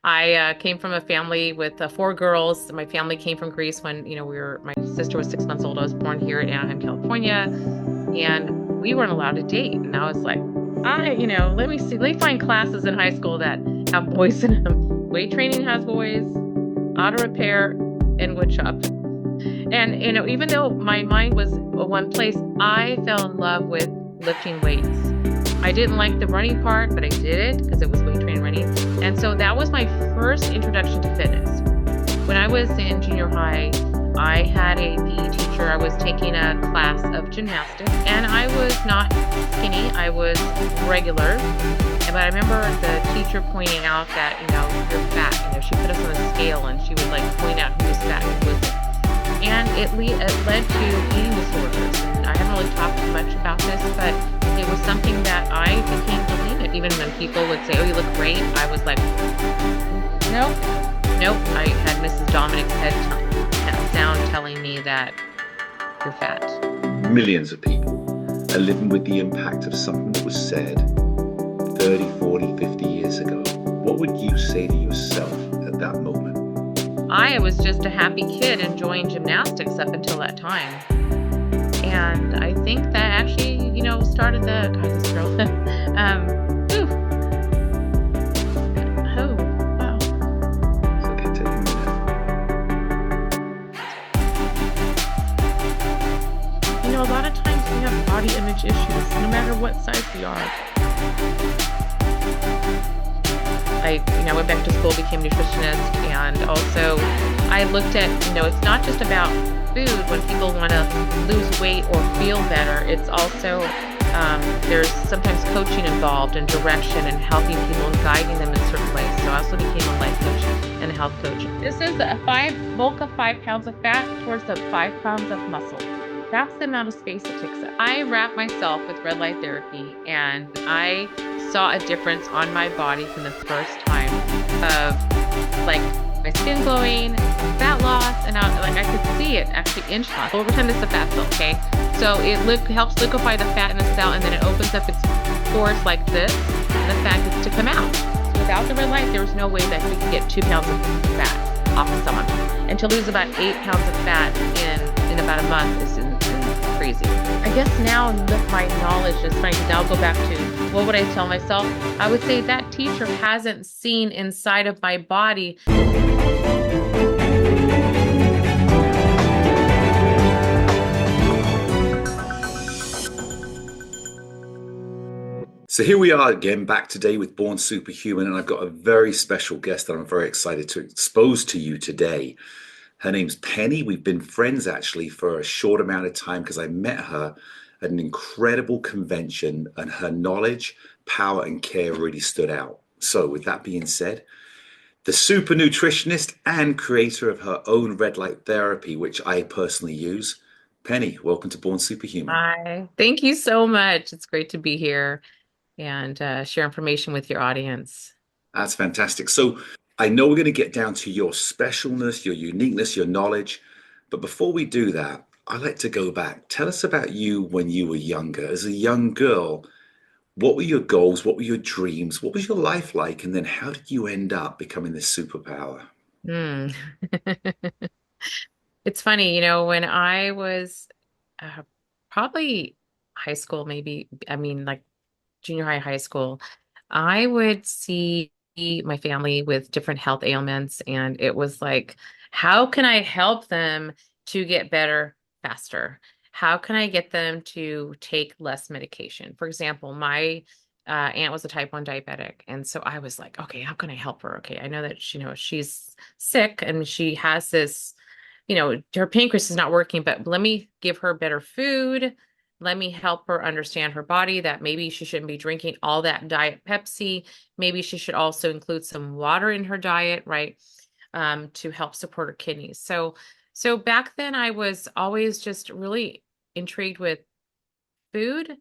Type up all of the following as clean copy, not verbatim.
I came from a family with four girls. My family came from Greece when, my sister was 6 months old. I was born here in Anaheim, California, and we weren't allowed to date. And I was like, let me see. Let me find classes in high school that have boys in them. Weight training has boys, auto repair, and wood shop. And, even though my mind was one place, I fell in love with lifting weights. I didn't like the running part, but I did it because it was weight training running. And so that was my first introduction to fitness. When I was in junior high, I had a PE teacher. I was taking a class of gymnastics, and I was not skinny. I was regular. But I remember the teacher pointing out that, you're fat. She put us on a scale, and she would point out who was fat and who wasn't. And it led to eating disorders. And I haven't really talked much about this, but it was something that I became bulimic. Even when people would say, "Oh, you look great," I was like, "Nope." I had Mrs. Dominic's head sound telling me that you're fat. Millions of people are living with the impact of something that was said 30, 40, 50 years ago. What would you say to yourself at that moment? I was just a happy kid enjoying gymnastics up until that time. And I think that actually, started this girl. Oh, wow. It's okay, take a minute. A lot of times we have body image issues, no matter what size we are. I went back to school, became a nutritionist, and also I looked at, it's not just about food when people want to lose weight or feel better. It's also, there's sometimes coaching involved and direction and helping people and guiding them in certain ways. So I also became a life coach and a health coach. This is a bulk of 5 pounds of fat towards the 5 pounds of muscle. That's the amount of space it takes up. I wrapped myself with red light therapy, and I saw a difference on my body from the first time of my skin glowing, fat loss, and I could see it actually inch loss. Over time, it's a fat cell, okay? So it helps liquefy the fat in the cell, and then it opens up its pores like this, and the fat gets to come out. So without the red light, there was no way that we could get 2 pounds of fat off of someone. And to lose about 8 pounds of fat in about a month is crazy. I guess now with my knowledge, it's funny because now I'll go back to what would I tell myself? I would say that teacher hasn't seen inside of my body. So here we are again, back today with Born Superhuman, and I've got a very special guest that I'm very excited to expose to you today. Her name's Penny. We've been friends actually for a short amount of time because I met her at an incredible convention, and her knowledge, power, and care really stood out. So with that being said, the super nutritionist and creator of her own red light therapy, which I personally use, Penny, welcome to Born Superhuman. Hi, thank you so much. It's great to be here and share information with your audience. That's fantastic. So I know we're going to get down to your specialness, your uniqueness, your knowledge. But before we do that, I'd like to go back. Tell us about you when you were younger. As a young girl, what were your goals? What were your dreams? What was your life like? And then how did you end up becoming this superpower? It's funny, when I was probably high school, maybe, junior high school, I would see my family with different health ailments, and it was like, how can I help them to get better faster? How can I get them to take less medication? For example, my aunt was a type 1 diabetic, and so I was like, okay, how can I help her? Okay, I know that she's sick and she has this, her pancreas is not working, but let me give her better food. Let me help her understand her body, that maybe she shouldn't be drinking all that diet Pepsi. Maybe she should also include some water in her diet, right? To help support her kidneys. So back then I was always just really intrigued with food.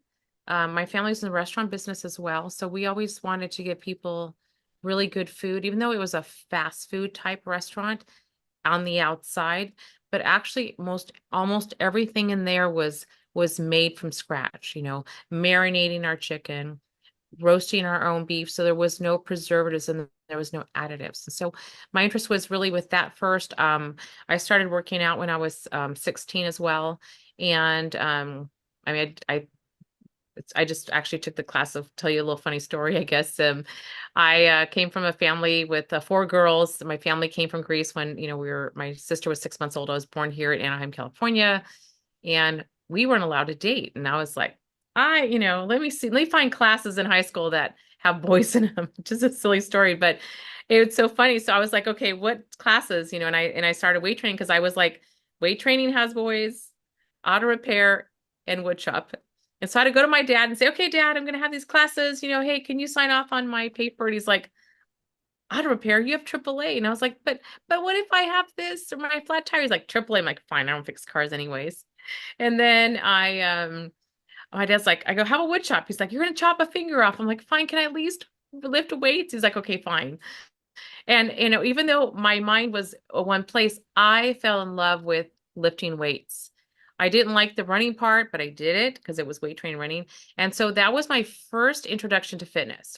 My family's in the restaurant business as well. So we always wanted to give people really good food, even though it was a fast food type restaurant on the outside, but actually almost everything in there was made from scratch, marinating our chicken, roasting our own beef. So there was no preservatives in There was no additives. So my interest was really with that first. I started working out when I was 16 as well. And I mean, I just actually took the class of tell you a little funny story, I guess. I came from a family with four girls. My family came from Greece when, my sister was 6 months old. I was born here in Anaheim, California, and we weren't allowed to date. And I was like, let me see, let me find classes in high school that have boys in them, which is a silly story, but it's so funny. So I was like, okay, what classes, and I started weight training because I was like, weight training has boys, auto repair, and wood shop. And so I had to go to my dad and say, okay, Dad, I'm going to have these classes, hey, can you sign off on my paper? And he's like, auto repair, you have AAA. And I was like, but what if I have this or my flat tire? He's like, AAA. I'm like, fine, I don't fix cars anyways. And then my dad's like, I go, how about wood shop? He's like, you're going to chop a finger off. I'm like, fine, can I at least lift weights? He's like, okay, fine. And, even though my mind was one place, I fell in love with lifting weights. I didn't like the running part, but I did it because it was weight training running. And so that was my first introduction to fitness.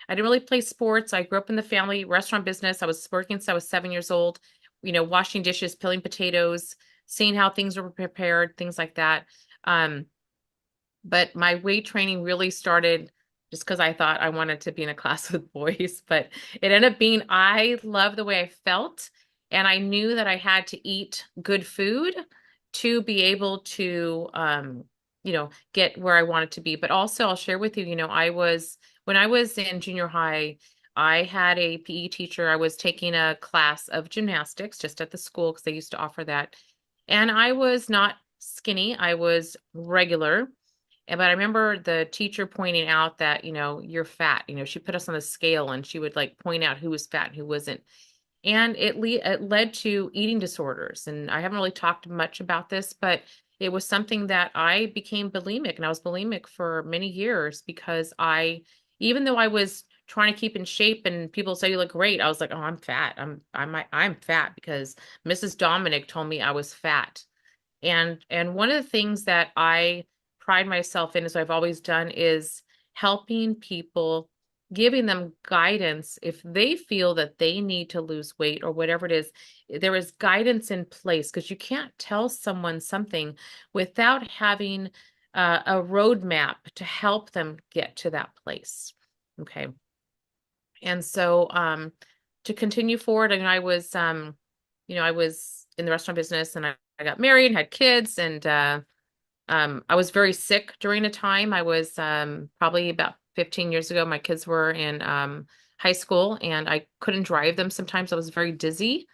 I didn't really play sports. I grew up in the family restaurant business. I was working since I was 7 years old, washing dishes, peeling potatoes, seeing how things were prepared, things like that. But my weight training really started just because I thought I wanted to be in a class with boys. But it ended up being, I love the way I felt. And I knew that I had to eat good food to be able to, get where I wanted to be. But also I'll share with you, when I was in junior high, I had a PE teacher. I was taking a class of gymnastics just at the school because they used to offer that. And I was not skinny. I was regular. But I remember the teacher pointing out that, you're fat. She put us on the scale and she would like point out who was fat and who wasn't. And it led to eating disorders. And I haven't really talked much about this, but it was something that I became bulimic, and I was bulimic for many years because even though I was trying to keep in shape and people say you look great, I was like, oh, I'm fat. I'm fat because Mrs. Dominic told me I was fat. And one of the things that I pride myself in, as I've always done, is helping people, giving them guidance if they feel that they need to lose weight or whatever it is. There is guidance in place because you can't tell someone something without having a roadmap to help them get to that place. Okay. And so to continue forward, and I was in the restaurant business, and I got married and had kids, and I was very sick during a time. I was probably about 15 years ago. My kids were in high school and I couldn't drive them. Sometimes I was very dizzy.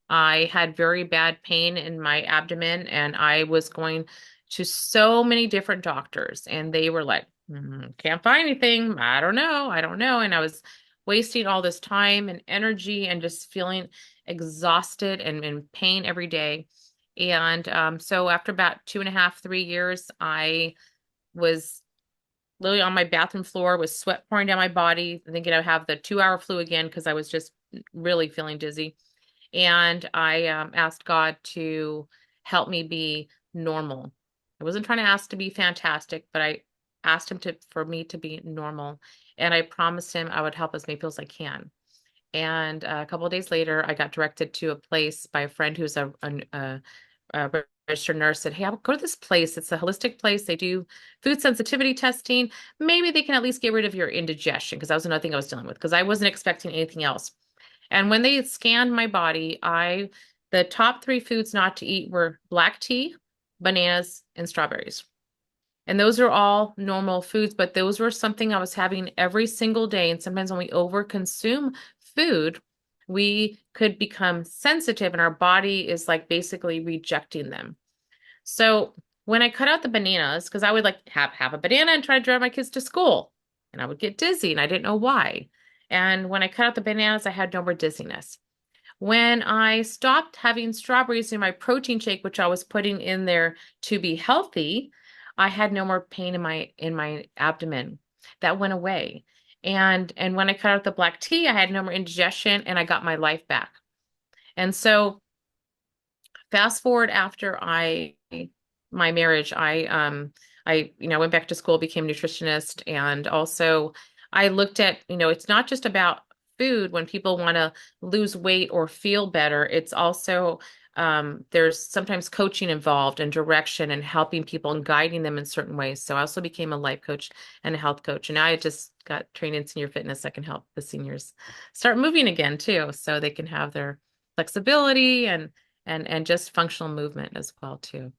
I had very bad pain in my abdomen and I was going to so many different doctors and they were like, can't find anything. I don't know. And I was wasting all this time and energy and just feeling exhausted and in pain every day. And so after about 2.5, 3 years, I was literally on my bathroom floor with sweat pouring down my body, thinking I'd have the 2-hour flu again because I was just really feeling dizzy. And I asked God to help me be normal. I wasn't trying to ask to be fantastic, but I asked him for me to be normal. And I promised him I would help as many people as I can. And a couple of days later, I got directed to a place by a friend who's a registered nurse. Said, hey, I'll go to this place. It's a holistic place. They do food sensitivity testing. Maybe they can at least get rid of your indigestion, because that was another thing I was dealing with, because I wasn't expecting anything else. And when they scanned my body, the top 3 foods not to eat were black tea, bananas, and strawberries. And those are all normal foods, but those were something I was having every single day. And sometimes when we overconsume food, we could become sensitive and our body is like basically rejecting them. So when I cut out the bananas, because I would like have a banana and try to drive my kids to school, and I would get dizzy and I didn't know why. And when I cut out the bananas, I had no more dizziness. When I stopped having strawberries in my protein shake, which I was putting in there to be healthy, I had no more pain in my abdomen. That went away. And when I cut out the black tea, I had no more indigestion and I got my life back. And so fast forward after my marriage, I went back to school, became a nutritionist, and also I looked at, it's not just about food, when people want to lose weight or feel better, it's also there's sometimes coaching involved and direction and helping people and guiding them in certain ways. So I also became a life coach and a health coach. And now I just got trained in senior fitness. I can help the seniors start moving again too, so they can have their flexibility and just functional movement as well too.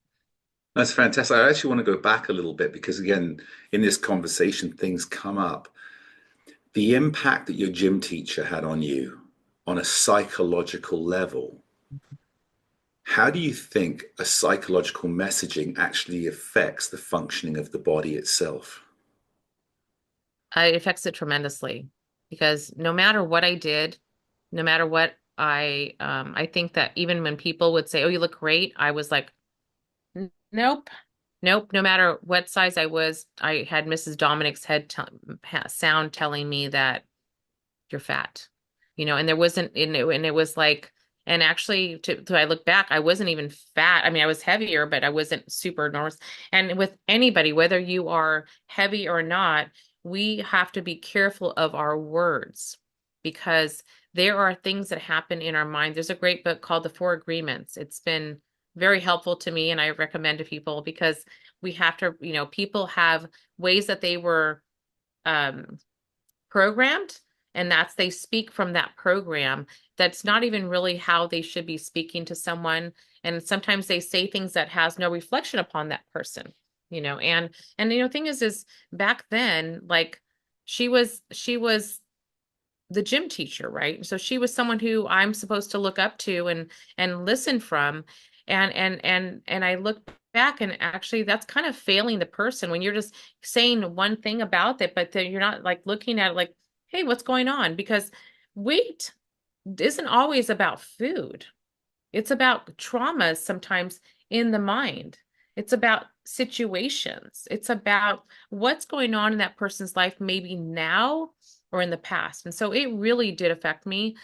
That's fantastic. I actually want to go back a little bit because, again, in this conversation, things come up. The impact that your gym teacher had on you on a psychological level, how do you think a psychological messaging actually affects the functioning of the body itself? It affects it tremendously, because no matter what I did, no matter what I think that even when people would say, "Oh, you look great," I was like, Nope. Nope. No matter what size I was, I had Mrs. Dominic's sound telling me that you're fat, and there wasn't, and it was like, and actually, I look back, I wasn't even fat. I mean, I was heavier, but I wasn't super enormous. And with anybody, whether you are heavy or not, we have to be careful of our words, because there are things that happen in our mind. There's a great book called The Four Agreements. It's been very helpful to me, and I recommend to people, because we have to, people have ways that they were programmed, and they speak from that program. That's not even really how they should be speaking to someone. And sometimes they say things that has no reflection upon that person, and thing is back then, like, she was the gym teacher, right? So she was someone who I'm supposed to look up to and listen from. And I look back, and actually that's kind of failing the person when you're just saying one thing about it, but then you're not like looking at it like, hey, what's going on? Because weight isn't always about food. It's about traumas sometimes in the mind. It's about situations. It's about what's going on in that person's life, maybe now or in the past. And so it really did affect me.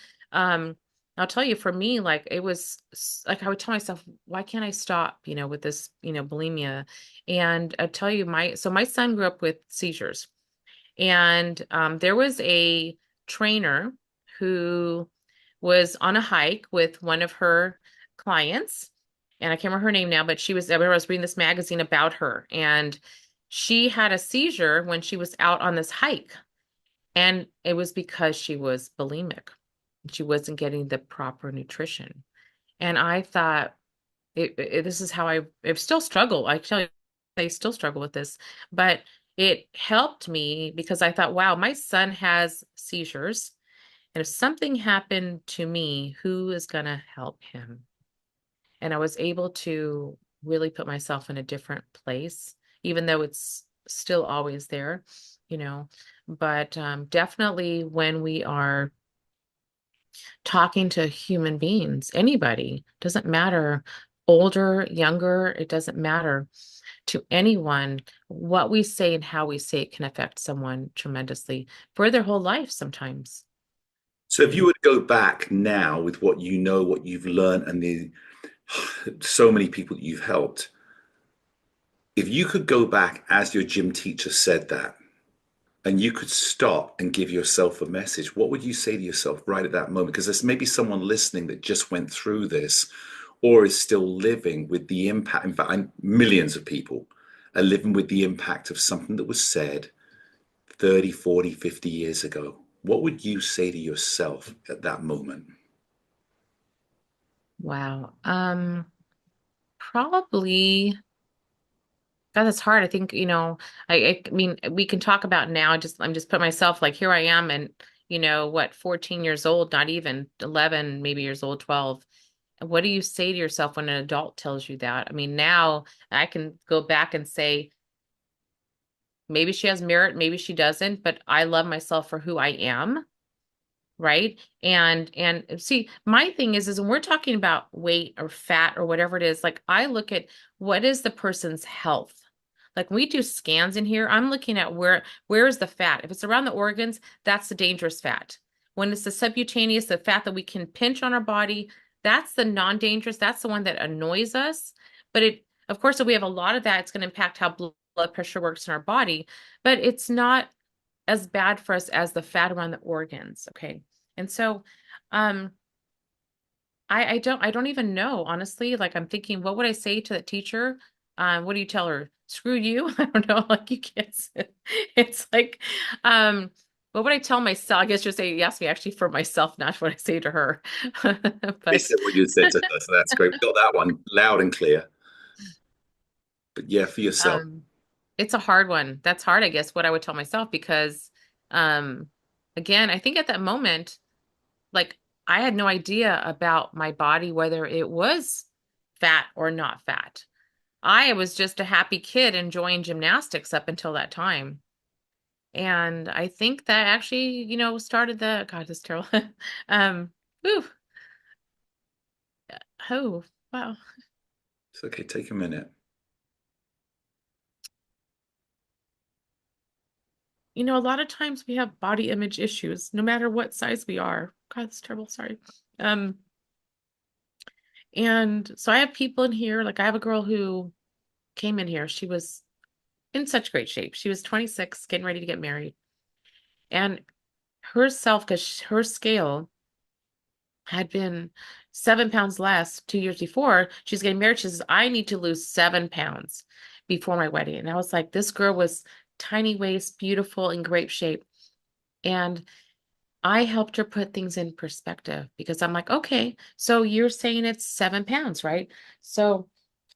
I'll tell you, for me, like, it was like, I would tell myself, why can't I stop, with this, bulimia? And I tell you, my son grew up with seizures. And there was a trainer who was on a hike with one of her clients, and I can't remember her name now, but I was reading this magazine about her, and she had a seizure when she was out on this hike. And it was because she was bulimic. She wasn't getting the proper nutrition. And I thought, this is how I still struggle. I tell you, I still struggle with this, but it helped me, because I thought, wow, my son has seizures. And if something happened to me, who is going to help him? And I was able to really put myself in a different place, even though it's still always there, but definitely when we are talking to human beings, anybody, doesn't matter, older, younger, it doesn't matter to anyone. What we say and how we say it can affect someone tremendously for their whole life sometimes. So if you would go back now with what you know, what you've learned, and the so many people that you've helped, if you could go back as your gym teacher said that, and you could stop and give yourself a message, what would you say to yourself right at that moment? Because there's maybe someone listening that just went through this or is still living with the impact. In fact, millions of people are living with the impact of something that was said 30, 40, 50 years ago. What would you say to yourself at that moment? Wow. Probably, God, that's hard. I think, I mean, we can talk about now. I'm just putting myself, like, here I am, and 14 years old, not even 11, maybe years old, 12. What do you say to yourself when an adult tells you that? I mean, now I can go back and say, maybe she has merit, maybe she doesn't, but I love myself for who I am. Right. And see, my thing is when we're talking about weight or fat or whatever it is, like, I look at what is the person's health. Like, when we do scans in here, I'm looking at where is the fat. If it's around the organs, that's the dangerous fat. When it's the subcutaneous, the fat that we can pinch on our body, that's the non-dangerous. That's the one that annoys us. But of course, if we have a lot of that, it's going to impact how blood pressure works in our body. But it's not as bad for us as the fat around the organs. Okay. And so, um, I don't even know, honestly. Like I'm thinking, what would I say to that teacher? What do you tell her? Screw you. I don't know. Like you can't it's like, um, what would I tell myself? I guess you're saying you asked me actually for myself, not what I say to her. They But said what you said to her, so that's great. We got that one loud and clear. But yeah, for yourself. um it's a hard one. That's hard, I guess, what I would tell myself because um again, I think at that moment, like I had no idea about my body, whether it was fat or not fat. I was just a happy kid enjoying gymnastics up until that time. And I think that actually, started the, God, this is terrible. um, ooh, oh, wow. It's okay, take a minute. A lot of times we have body image issues, no matter what size we are. God, this is terrible. Sorry. Um, and so I have people in here, like I have a girl who came in here. She was in such great shape. She was 26, getting ready to get married. And herself, because her scale had been 7 pounds less 2 years before. She's getting married. She says, I need to lose 7 pounds before my wedding. And I was like, this girl was tiny waist, beautiful, in great shape. And I helped her put things in perspective because I'm like, okay, so you're saying it's 7 pounds, right? So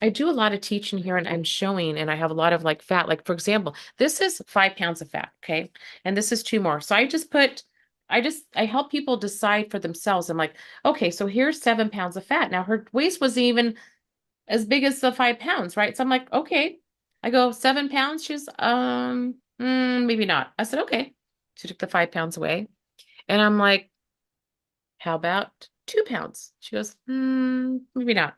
I do a lot of teaching here and I'm showing, and I have a lot of like fat. Like, for example, this is 5 pounds of fat, okay? And this is two more. So I help people decide for themselves. I'm like, okay, so here's 7 pounds of fat. Now her waist wasn't even as big as the 5 pounds, right? So I'm like, okay. I go, 7 pounds. She's, maybe not. I said, okay. She took the 5 pounds away. And I'm like, how about 2 pounds? She goes, maybe not.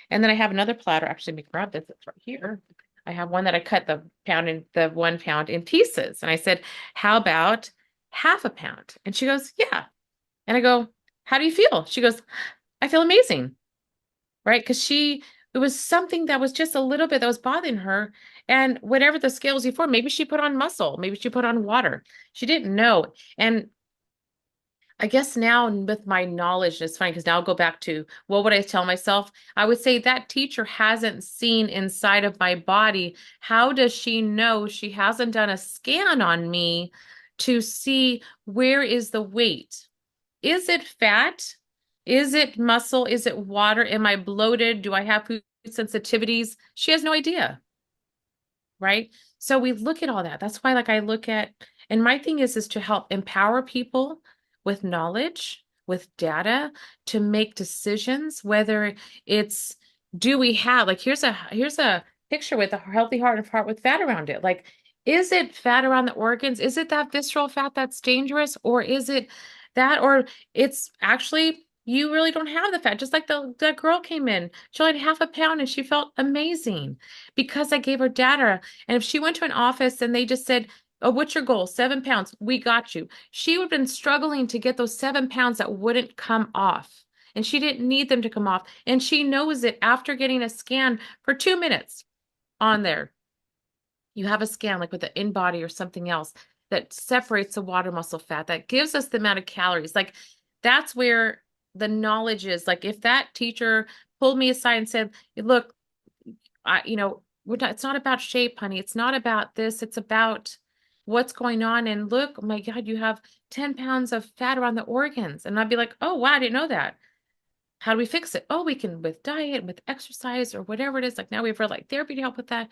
And then I have another platter. Actually, let me grab this. It's right here. I have one that I cut the 1 pound in pieces. And I said, how about half a pound? And she goes, yeah. And I go, how do you feel? She goes, I feel amazing. Right? Because it was something that was just a little bit that was bothering her. And whatever the scales before, maybe she put on muscle, maybe she put on water. She didn't know. And I guess now with my knowledge, it's funny because now I'll go back to what would I tell myself? I would say that teacher hasn't seen inside of my body. How does she know she hasn't done a scan on me to see where is the weight? Is it fat? Is it muscle? Is it water? Am I bloated? Do I have food sensitivities? She has no idea, right? So we look at all that. That's why, like, I look at, and my thing is to help empower people with knowledge, with data to make decisions, whether it's, do we have, like, here's a picture with a healthy heart and heart with fat around it. Like, is it fat around the organs? Is it that visceral fat that's dangerous? Or is it that, or it's actually, you really don't have the fat. Just like that girl came in, she only had half a pound and she felt amazing because I gave her data. And if she went to an office and they just said, oh, what's your goal? 7 pounds. We got you. She would have been struggling to get those 7 pounds that wouldn't come off. And she didn't need them to come off. And she knows it after getting a scan for 2 minutes on there. You have a scan like with the in-body or something else that separates the water muscle fat, that gives us the amount of calories. Like that's where the knowledge is. Like if that teacher pulled me aside and said, look, it's not about shape, honey. It's not about this. It's about what's going on. And look, oh my God, you have 10 pounds of fat around the organs. And I'd be like, oh, wow, I didn't know that. How do we fix it? Oh, we can with diet, with exercise, or whatever it is. Like now we've heard like therapy to help with that.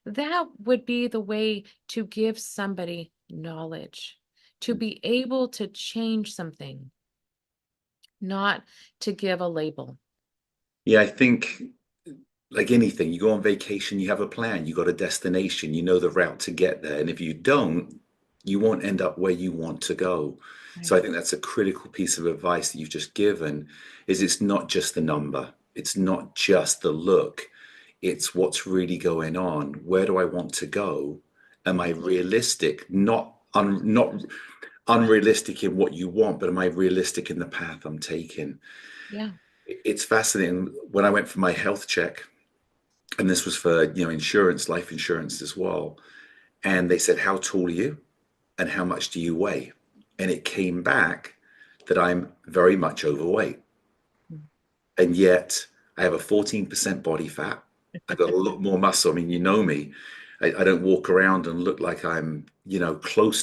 That would be the way to give somebody knowledge, to be able to change something, not to give a label. Yeah, I think like anything, you go on vacation, you have a plan, you got a destination, you know the route to get there. And if you don't, you won't end up where you want to go. So I Right. think that's a critical piece of advice that you've just given, is it's not just the number, it's not just the look, it's what's really going on. Where do I want to go? Am I realistic? Not unrealistic in what you want, but am I realistic in the path I'm taking? Yeah. It's fascinating. When I went for my health check, and this was for insurance, life insurance as well, and they said, how tall are you and how much do you weigh? And it came back that I'm very much overweight. And yet I have a 14% body fat. I've got a lot more muscle. I mean, you know me. I don't walk around and look like I'm, close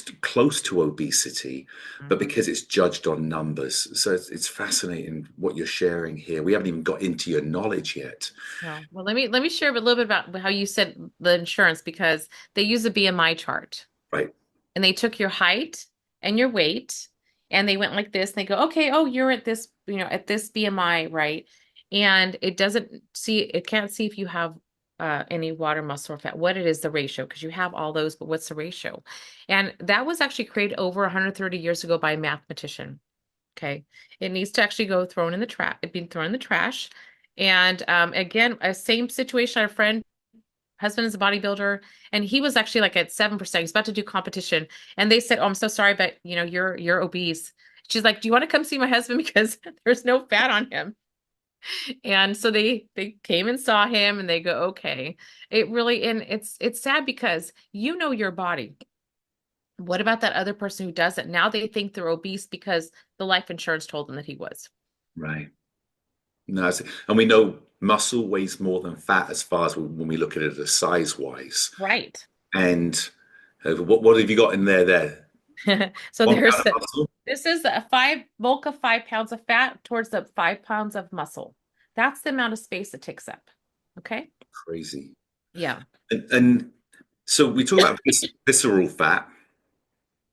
to obesity, but Mhm. because it's judged on numbers. So it's fascinating what you're sharing here. We haven't even got into your knowledge yet. No. Well, let me share a little bit about how you said the insurance, because they use a BMI chart, Right. and they took your height and your weight, and they went like this, and they go, okay, oh, you're at this, at this BMI, right? And it can't see if you have any water, muscle, or fat, what it is, the ratio, because you have all those, but what's the ratio? And that was actually created over 130 years ago by a mathematician. Okay. It needs to actually go thrown in the trash, being thrown in the trash. And again, a same situation. Our friend, husband is a bodybuilder, and he was actually like at 7%. He's about to do competition. And they said, oh, I'm so sorry, but you're obese. She's like, do you want to come see my husband? Because there's no fat on him. And so they came and saw him, and they go, okay. And it's sad because you know your body. What about that other person who doesn't? Now they think they're obese because the life insurance told them that he was. Right. No, and we know muscle weighs more than fat as far as when we look at it as size wise. Right. And what have you got in there? So 1 pound of muscle? this is a five bulk of 5 pounds of fat towards the 5 pounds of muscle. That's the amount of space it takes up. Okay. Crazy. Yeah. And so we talk about visceral fat,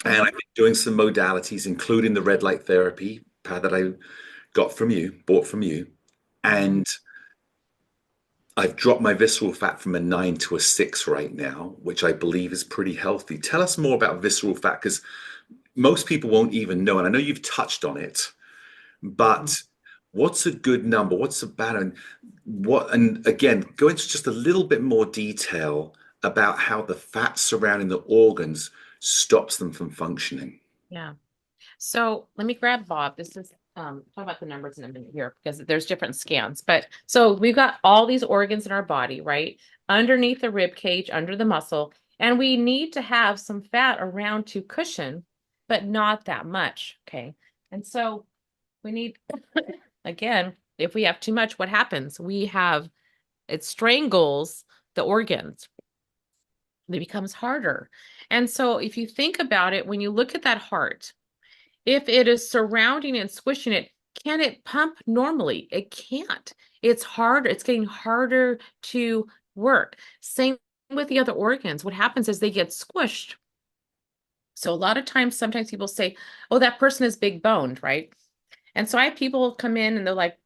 and Mhm. I've been doing some modalities, including the red light therapy pad that I bought from you. Mhm. And I've dropped my visceral fat from a 9 to a 6 right now, which I believe is pretty healthy. Tell us more about visceral fat, because most people won't even know. And I know you've touched on it, Mhm. but what's a good number? What's a bad? And again, go into just a little bit more detail about how the fat surrounding the organs stops them from functioning. Yeah. So let me grab Bob. This is talk about the numbers in a minute here, because there's different scans. But so we've got all these organs in our body, right? Underneath the rib cage, under the muscle, and we need to have some fat around to cushion, but not that much. Okay. And so we need, again, if we have too much, what happens? It strangles the organs. It becomes harder. And so if you think about it, when you look at that heart, if it is surrounding and squishing it, can it pump normally? It can't. It's harder. It's getting harder to work. Same with the other organs. What happens is they get squished. So a lot of times, sometimes people say, oh, that person is big boned, right? And so I have people come in and they're like,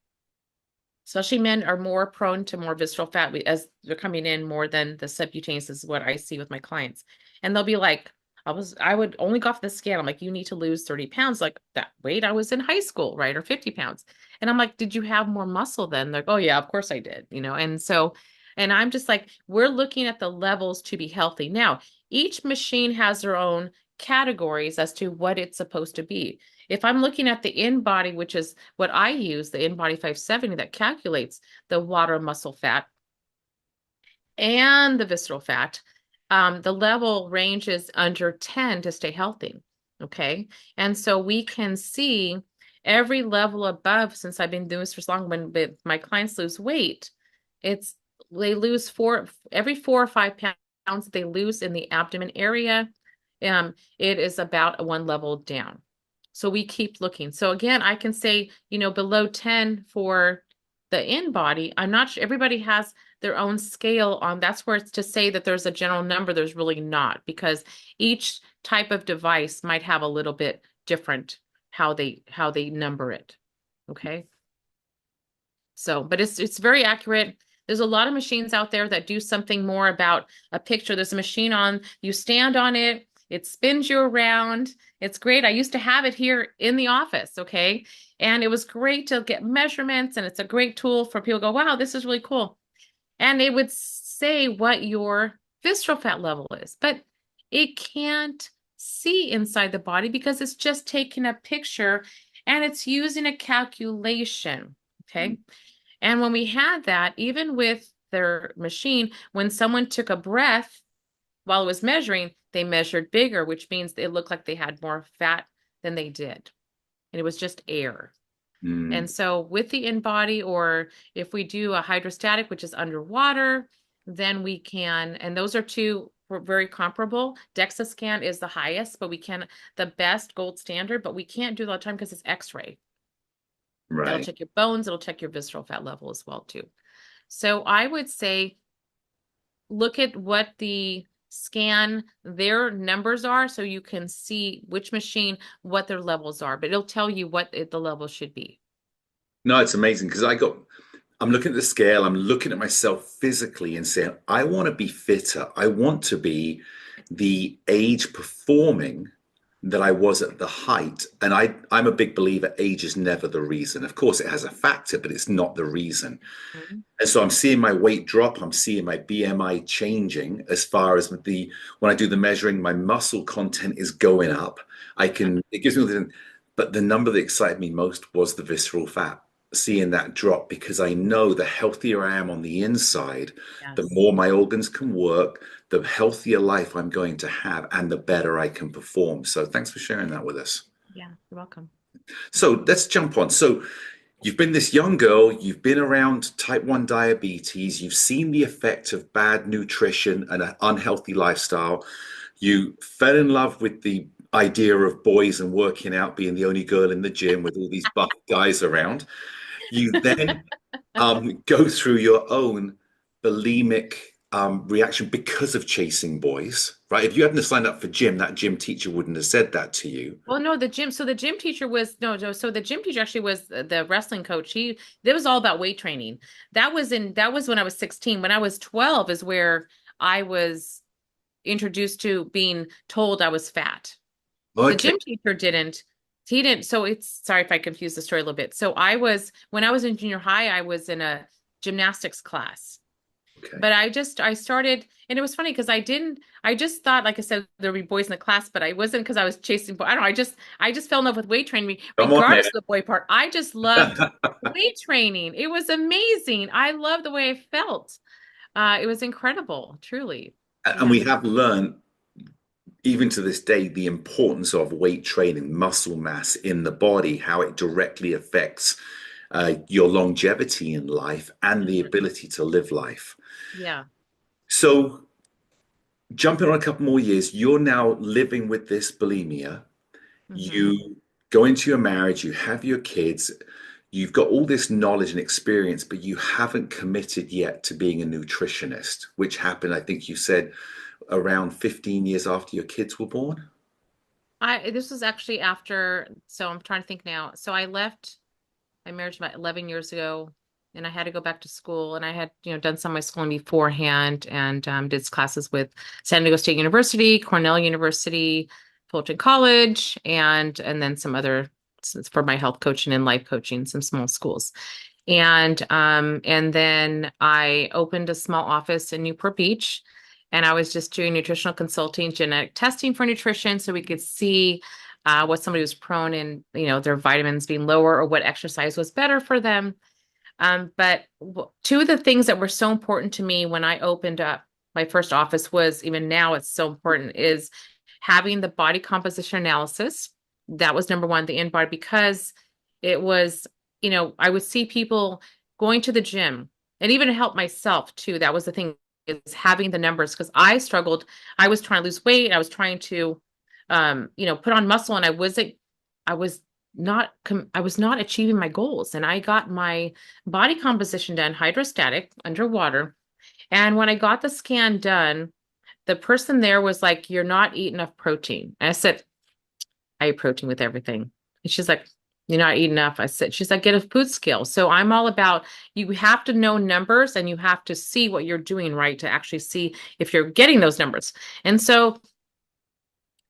especially men are more prone to more visceral fat as they're coming in more than the subcutaneous is what I see with my clients. And they'll be like, I would only go off the scale. I'm like, you need to lose 30 pounds. Like that weight I was in high school, right? Or 50 pounds. And I'm like, did you have more muscle then? They're like, oh yeah, of course I did, And so, and I'm just like, we're looking at the levels to be healthy. Now, each machine has their own categories as to what it's supposed to be. If I'm looking at the InBody, which is what I use, the InBody 570 that calculates the water, muscle fat and the visceral fat, the level ranges under 10 to stay healthy. Okay. And so we can see every level above, since I've been doing this for so long, when my clients lose weight, they lose every 4 or 5 pounds that they lose in the abdomen area. It is about a one level down. So we keep looking. So again, I can say, below 10 for the InBody. I'm not sure everybody has their own scale on. That's where it's to say that there's a general number. There's really not, because each type of device might have a little bit different how they number it. Okay. So, but it's very accurate. There's a lot of machines out there that do something more about a picture. There's a machine you stand on it, it spins you around. It's great. I used to have it here in the office, okay? And it was great to get measurements, and it's a great tool for people to go, wow, this is really cool. And it would say what your visceral fat level is, but it can't see inside the body because it's just taking a picture and it's using a calculation, okay? And when we had that, even with their machine, when someone took a breath while it was measuring, they measured bigger, which means it looked like they had more fat than they did. and it was just air. Mm, And so with the in-body, or if we do a hydrostatic, which is underwater, then we can, and those are two very comparable. DEXA scan is the highest, but the best gold standard, but we can't do it all the time because it's X-ray. That'll right. check your bones, it'll check your visceral fat level as well too. So I would say, look at what the scan, their numbers are, so you can see which machine, what their levels are, but it'll tell you what the level should be. No, it's amazing because I'm looking at the scale, I'm looking at myself physically and saying, I want to be fitter. I want to be the age performing that I was at the height. And I'm a big believer age is never the reason. Of course, it has a factor, but it's not the reason. Mhm. And so I'm seeing my weight drop. I'm seeing my BMI changing as far as when I do the measuring, my muscle content is going up. It gives me the, but the number that excited me most was the visceral fat, seeing that drop because I know the healthier I am on the inside, the Yes. more my organs can work, the healthier life I'm going to have, and the better I can perform. So thanks for sharing that with us. Yeah, you're welcome. So let's jump on. So you've been this young girl, you've been around type 1 diabetes, you've seen the effect of bad nutrition and an unhealthy lifestyle. You fell in love with the idea of boys and working out, being the only girl in the gym with all these buff guys around. You then go through your own bulimic reaction because of chasing boys, right? If you hadn't signed up for gym, that gym teacher wouldn't have said that to you. Well, no, so the gym teacher was, no, so the gym teacher actually was the wrestling coach. That was all about weight training. That was when I was 16. When I was 12 is where I was introduced to being told I was fat. The Okay. gym teacher he didn't. So sorry if I confused the story a little bit. So when I was in junior high, I was in a gymnastics class. Okay. But I started, and it was funny because I just thought, like I said, there'd be boys in the class, but I wasn't, because I was chasing, I don't know, I just fell in love with weight training, Come on, regardless man. of the boy part. I just loved weight training. It was amazing. I loved the way I felt. It was incredible, truly. And Yeah. we have learned, even to this day, the importance of weight training, muscle mass in the body, how it directly affects your longevity in life and the ability to live life. Yeah. So, jumping on a couple more years, you're now living with this bulimia. Hmm. You go into your marriage, you have your kids, you've got all this knowledge and experience, but you haven't committed yet to being a nutritionist, which happened, I think you said, around 15 years after your kids were born. This was actually after, so I'm trying to think now. So I left my marriage about 11 years ago, and I had to go back to school, and I had, done some of my schooling beforehand, and did classes with San Diego State University, Cornell University, Fulton College, and then some other, for my health coaching and life coaching, some small schools. And then I opened a small office in Newport Beach, and I was just doing nutritional consulting, genetic testing for nutrition, so we could see what somebody was prone in, their vitamins being lower, or what exercise was better for them. But two of the things that were so important to me when I opened up my first office, was, even now it's so important, is having the body composition analysis. That was number one, the in-body, because it was, I would see people going to the gym, and even to help myself too. That was the thing, is having the numbers, because I struggled. I was trying to lose weight. I was trying to, put on muscle, and I was I was not achieving my goals. And I got my body composition done, hydrostatic, underwater. And when I got the scan done, the person there was like, "You're not eating enough protein." And I said, "I eat protein with everything." And she's like, "You're not eating enough." I said, she's like, "Get a food scale." So I'm all about, you have to know numbers, and you have to see what you're doing right to actually see if you're getting those numbers. And so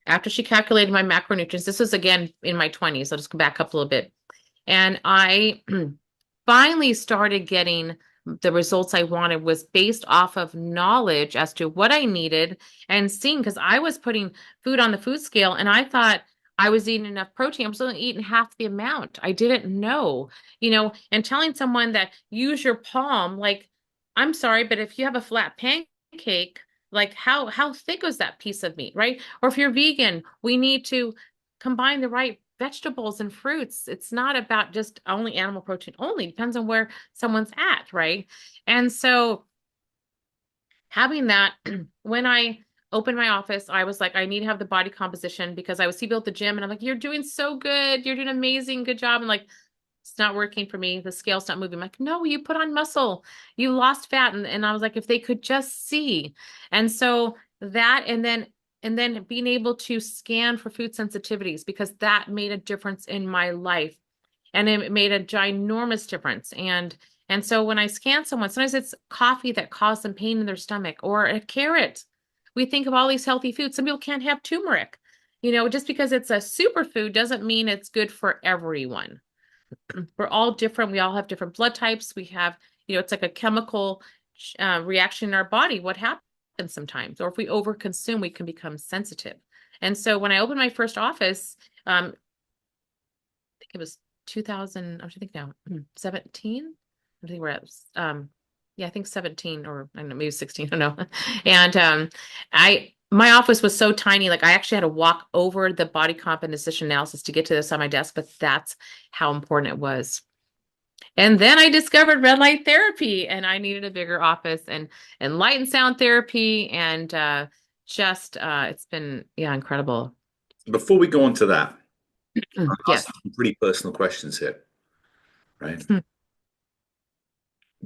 after she calculated my macronutrients, this was again in my 20s. I'll just go back up a little bit. And I finally started getting the results I wanted, was based off of knowledge as to what I needed, and seeing, because I was putting food on the food scale and I thought I was eating enough protein. I was only eating half the amount. I didn't know, and telling someone that use your palm, like, I'm sorry, but if you have a flat pancake, like, how thick was that piece of meat, right? Or if you're vegan, we need to combine the right vegetables and fruits. It's not about just only animal protein only. It depends on where someone's at, right? And so having that, when I opened my office, I was like, I need to have the body composition because I would see people at the gym and I'm like, you're doing so good. You're doing amazing. Good job. And like, it's not working for me. The scale's not moving. I'm like, no, you put on muscle. You lost fat. And I was like, if they could just see. And so that, and then being able to scan for food sensitivities, because that made a difference in my life. And it made a ginormous difference. And so when I scan someone, sometimes it's coffee that caused them pain in their stomach or a carrot. We think of all these healthy foods. Some people can't have turmeric. Just because it's a superfood doesn't mean it's good for everyone. We're all different. We all have different blood types. We have, it's like a chemical reaction in our body. What happens sometimes? Or if we overconsume, we can become sensitive. And so when I opened my first office, I think it was 2000, I'm trying to think now, 17. I think we're at, yeah, I think 17 or I don't know, maybe 16, I don't know. And my office was so tiny, like I actually had to walk over the body composition analysis to get to this on my desk, but that's how important it was. And then I discovered red light therapy and I needed a bigger office and light and sound therapy. And it's been, yeah, incredible. Before we go on to that, I'm Yes. asking some pretty personal questions here, right?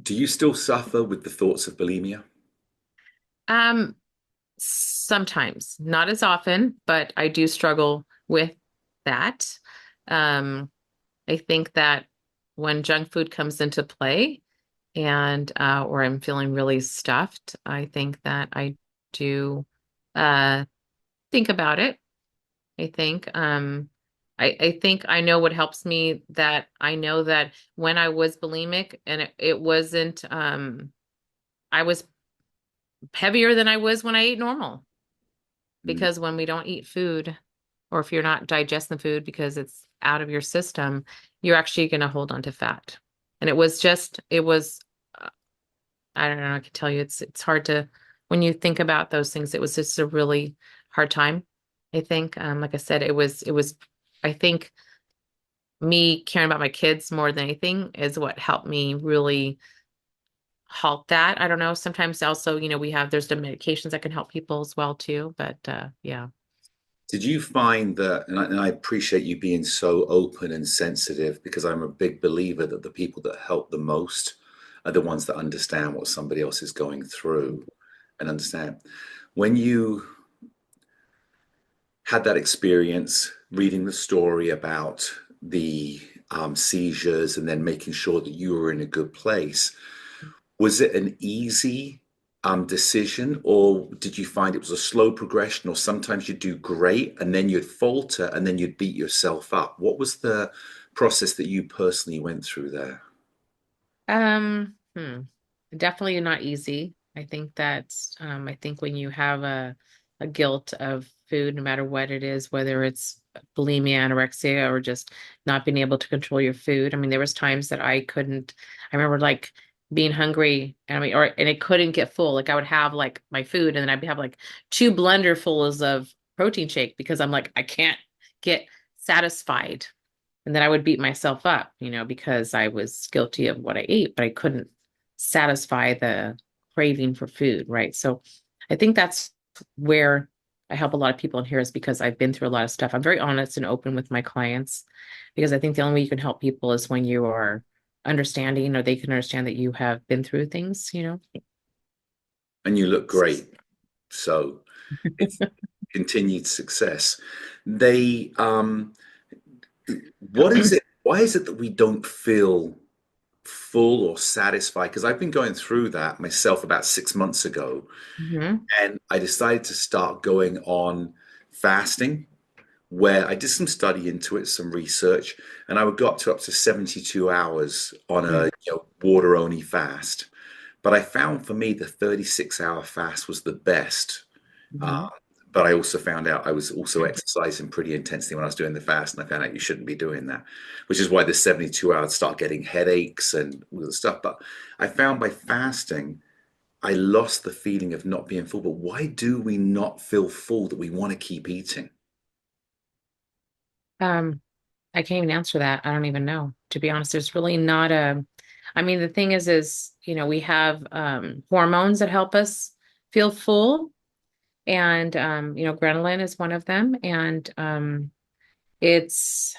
Do you still suffer with the thoughts of bulimia? Sometimes, not as often, but I do struggle with that. I think that when junk food comes into play and or I'm feeling really stuffed, I think that I do think about it. I think I think I know what helps me, that I know that when I was bulimic and it wasn't I was heavier than I was when I ate normal. Because when we don't eat food, or if you're not digesting the food because it's out of your system, you're actually going to hold on to fat. And it was, I don't know, I can tell you, it's hard to, when you think about those things, it was just a really hard time. I think, like I said, it was, I think me caring about my kids more than anything is what helped me really halt that. I don't know. Sometimes also, there's the medications that can help people as well too. But yeah. Did you find that, and I appreciate you being so open and sensitive, because I'm a big believer that the people that help the most are the ones that understand what somebody else is going through and understand. When you had that experience reading the story about the seizures and then making sure that you were in a good place, was it an easy decision, or did you find it was a slow progression, or sometimes you'd do great and then you'd falter and then you'd beat yourself up? What was the process that you personally went through there? Um, hmm. Definitely not easy. I think that's I think when you have a guilt of food, no matter what it is, whether it's bulimia, anorexia, or just not being able to control your food. I mean, there was times that I couldn't, I remember like being hungry and and it couldn't get full. Like I would have like my food and then I'd have like 2 blenderfuls of protein shake because I'm like, I can't get satisfied. And then I would beat myself up, because I was guilty of what I ate, but I couldn't satisfy the craving for food, right? So I think that's where I help a lot of people in here, is because I've been through a lot of stuff. I'm very honest and open with my clients because I think the only way you can help people is when you are understanding, or they can understand that you have been through things. And you look great. So it's continued success. They, what is it? Why is it that we don't feel full or satisfied? Because I've been going through that myself about 6 months ago, Mhm. and I decided to start going on fasting, where I did some study into it, some research, and I would go up to 72 hours on a water only fast. But I found for me the 36-hour fast was the best. Uh, Mhm. but I also found out I was also exercising pretty intensely when I was doing the fast, and I found out you shouldn't be doing that, which is why the 72 hours start getting headaches and all the stuff. But I found by fasting, I lost the feeling of not being full. But why do we not feel full that we want to keep eating? I can't even answer that. I don't even know. To be honest, there's really not a, I mean, the thing is, we have hormones that help us feel full. And ghrelin is one of them. And it's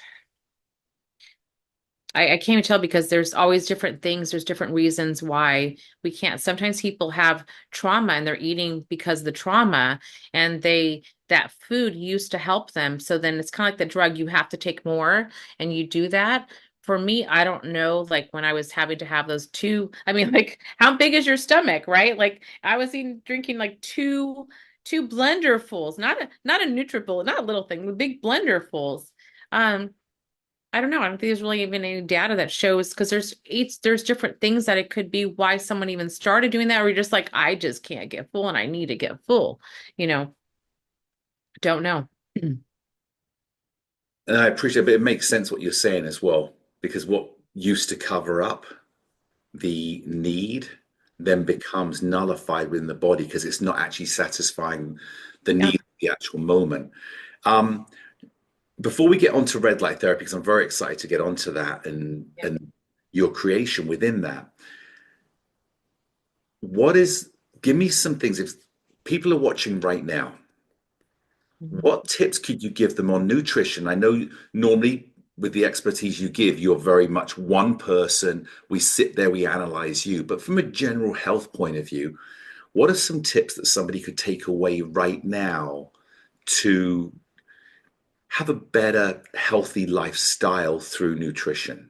I can't even tell because there's always different things. There's different reasons why we can't. Sometimes people have trauma and they're eating because of the trauma and that food used to help them. So then it's kind of like the drug, you have to take more and you do that. For me, I don't know, like when I was having to have those two, I mean, like how big is your stomach, right? Like I was drinking like two blenderfuls, not a Nutribullet, not a little thing, big blenderfuls. Um, I don't know. I don't think there's really even any data that shows because there's different things that it could be why someone even started doing that, or you're just like, I just can't get full and I need to get full. You know, don't know. And I appreciate it, but it makes sense what you're saying as well, because what used to cover up the need then becomes nullified within the body because it's not actually satisfying the Yeah. need at the actual moment. Um, Before we get onto red light therapy, because I'm very excited to get onto that Yeah. and your creation within that, what is, give me some things if people are watching right now, Mhm. what tips could you give them on nutrition? I know normally with the expertise you give, you're very much one person. We sit there, we analyze you. But from a general health point of view, what are some tips that somebody could take away right now to have a better, healthy lifestyle through nutrition?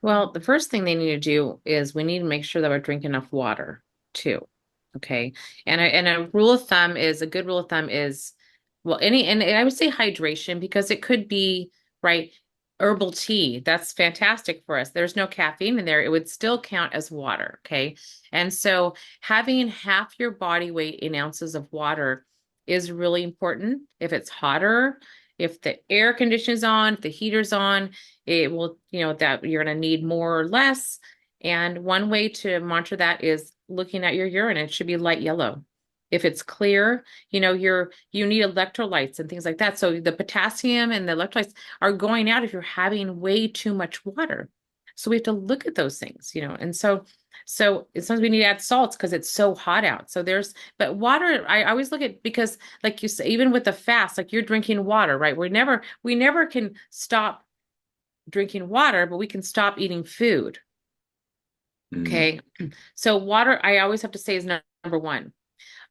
Well, the first thing they need to do is we need to make sure that we're drinking enough water too. Okay. And a rule of thumb is a good rule of thumb is well, and I would say hydration because it could be right herbal tea. That's fantastic for us. There's no caffeine in there. It would still count as water. Okay. And so having half your body weight in ounces of water is really important. If it's hotter, if the air conditioner's on, if the heater's on, it will, that you're going to need more or less. And one way to monitor that is looking at your urine. It should be light yellow. If it's clear, you need electrolytes and things like that. So the potassium and the electrolytes are going out if you're having way too much water. So we have to look at those things, and so sometimes we need to add salts because it's so hot out. But water, I always look at because like you say, even with the fast, like you're drinking water, right? We never can stop drinking water, but we can stop eating food. Mm. Okay. So water, I always have to say is number one.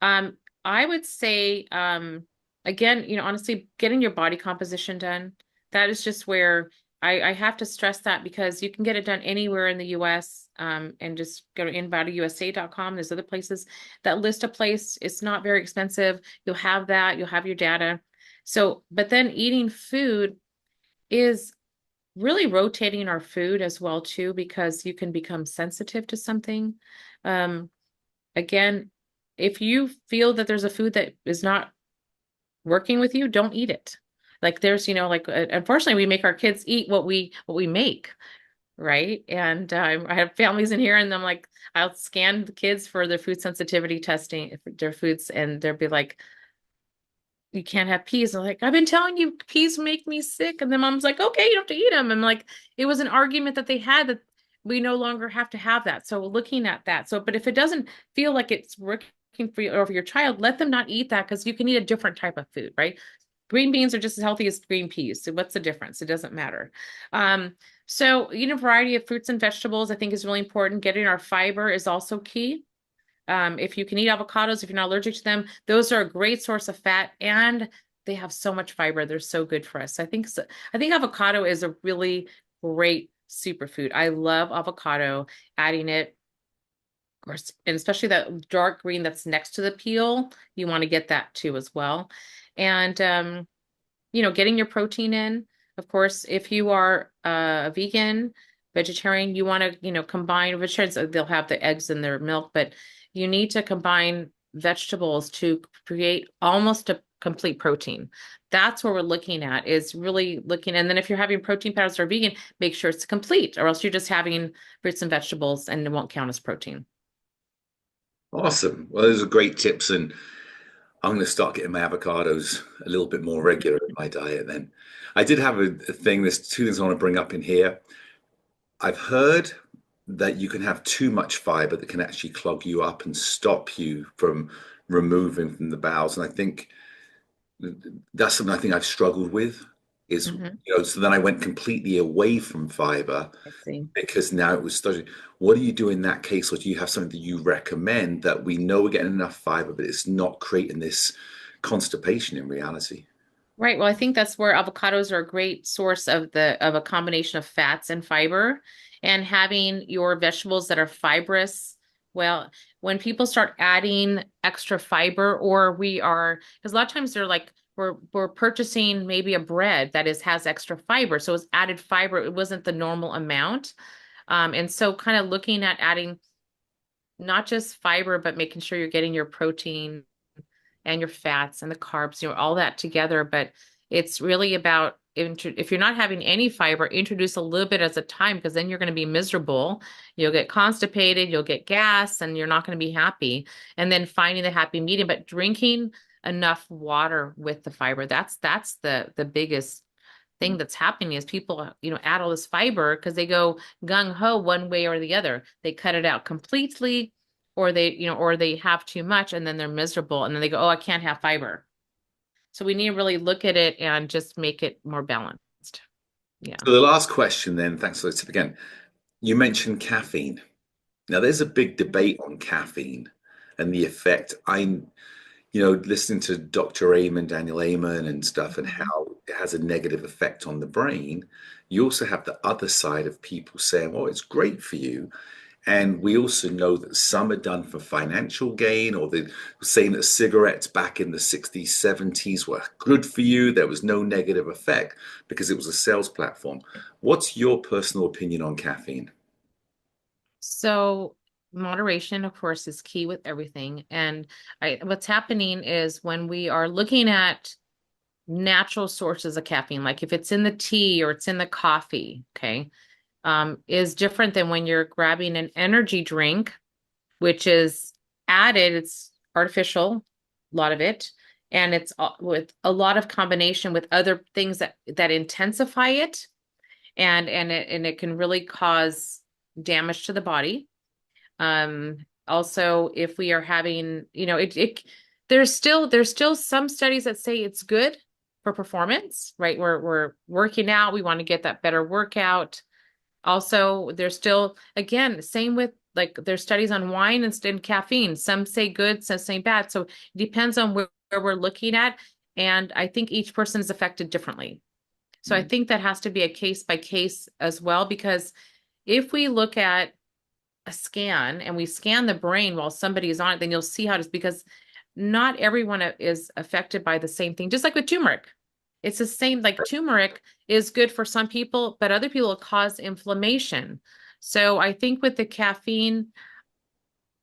Um, I would say, again, honestly, getting your body composition done, that is just where I have to stress that because you can get it done anywhere in the US, and just go to InBodyUSA.com. There's other places that list a place. It's not very expensive. You'll have that, you'll have your data. So, but then eating food is really rotating our food as well too, because you can become sensitive to something. Um, Again, if you feel that there's a food that is not working with you, don't eat it. Like there's, unfortunately, we make our kids eat what we make, right? And I have families in here, and I'm like, I'll scan the kids for their food sensitivity testing, for their foods, and they'll be like, you can't have peas. I'm like, I've been telling you peas make me sick. And then mom's like, okay, you don't have to eat them. I'm like, it was an argument that they had that we no longer have to have that. So looking at that. So, but if it doesn't feel like it's working for you or for your child, let them not eat that because you can eat a different type of food, right? Green beans are just as healthy as green peas. So what's the difference? It doesn't matter. So eating a variety of fruits and vegetables, I think is really important. Getting our fiber is also key. If you can eat avocados, if you're not allergic to them, those are a great source of fat and they have so much fiber. They're so good for us. I think avocado is a really great superfood. I love avocado, adding it, of course, and especially that dark green that's next to the peel. You want to get that too as well. And getting your protein in. Of course, if you are a vegan, vegetarian, you want to, combine vegetarians, they'll have the eggs in their milk, but you need to combine vegetables to create almost a complete protein. That's what we're looking at is really looking. And then if you're having protein powders that are vegan, make sure it's complete, or else you're just having fruits and vegetables and it won't count as protein. Awesome. Well, those are great tips. And I'm going to start getting my avocados a little bit more regular in my diet then. I did have a thing, there's two things I want to bring up in here. I've heard that you can have too much fiber that can actually clog you up and stop you from removing from the bowels. And I think that's something I think I've struggled with is, Hmm. so then I went completely away from fiber I see. because now it was starting. What do you do in that case? Or do you have something that you recommend that we know we're getting enough fiber, but it's not creating this constipation in reality? Right. Well, I think that's where avocados are a great source of a combination of fats and fiber, and having your vegetables that are fibrous. Well, when people start adding extra fiber, or because a lot of times they're like we're purchasing maybe a bread that has extra fiber, so it's added fiber. It wasn't the normal amount, and so kind of looking at adding not just fiber, but making sure you're getting your protein and your fats and the carbs, all that together. But it's really about if you're not having any fiber, introduce a little bit at a time, because then you're going to be miserable. You'll get constipated, you'll get gas, and you're not going to be happy. And then finding the happy medium, but drinking enough water with the fiber. That's the biggest thing that's happening is people, add all this fiber because they go gung ho one way or the other. They cut it out completely, or they have too much and then they're miserable and then they go, oh, I can't have fiber. So we need to really look at it and just make it more balanced. Yeah. So the last question then, thanks for the tip again. You mentioned caffeine. Now there's a big debate on caffeine and the effect. Listening to Dr. Amen, Daniel Amen and stuff, and Mhm. how it has a negative effect on the brain. You also have the other side of people saying, well, it's great for you. And we also know that some are done for financial gain, or they're saying that cigarettes back in the 60s, 70s were good for you. There was no negative effect because it was a sales platform. What's your personal opinion on caffeine? So moderation, of course, is key with everything. And what's happening is when we are looking at natural sources of caffeine, like if it's in the tea or it's in the coffee, okay, is different than when you're grabbing an energy drink, which is added, it's artificial, a lot of it, and it's with a lot of combination with other things that intensify it, and it can really cause damage to the body. Also, if we are having, there's still some studies that say it's good for performance, right? We're working out, we want to get that better workout. Also, there's still, again, same with like there's studies on wine and caffeine. Some say good, some say bad. So it depends on where we're looking at. And I think each person is affected differently. So I Mm. think that has to be a case by case as well, because if we look at a scan and we scan the brain while somebody is on it, then you'll see how it is, because not everyone is affected by the same thing. Just like with turmeric, it's the same. Like turmeric is good for some people, but other people cause inflammation. So I think with the caffeine,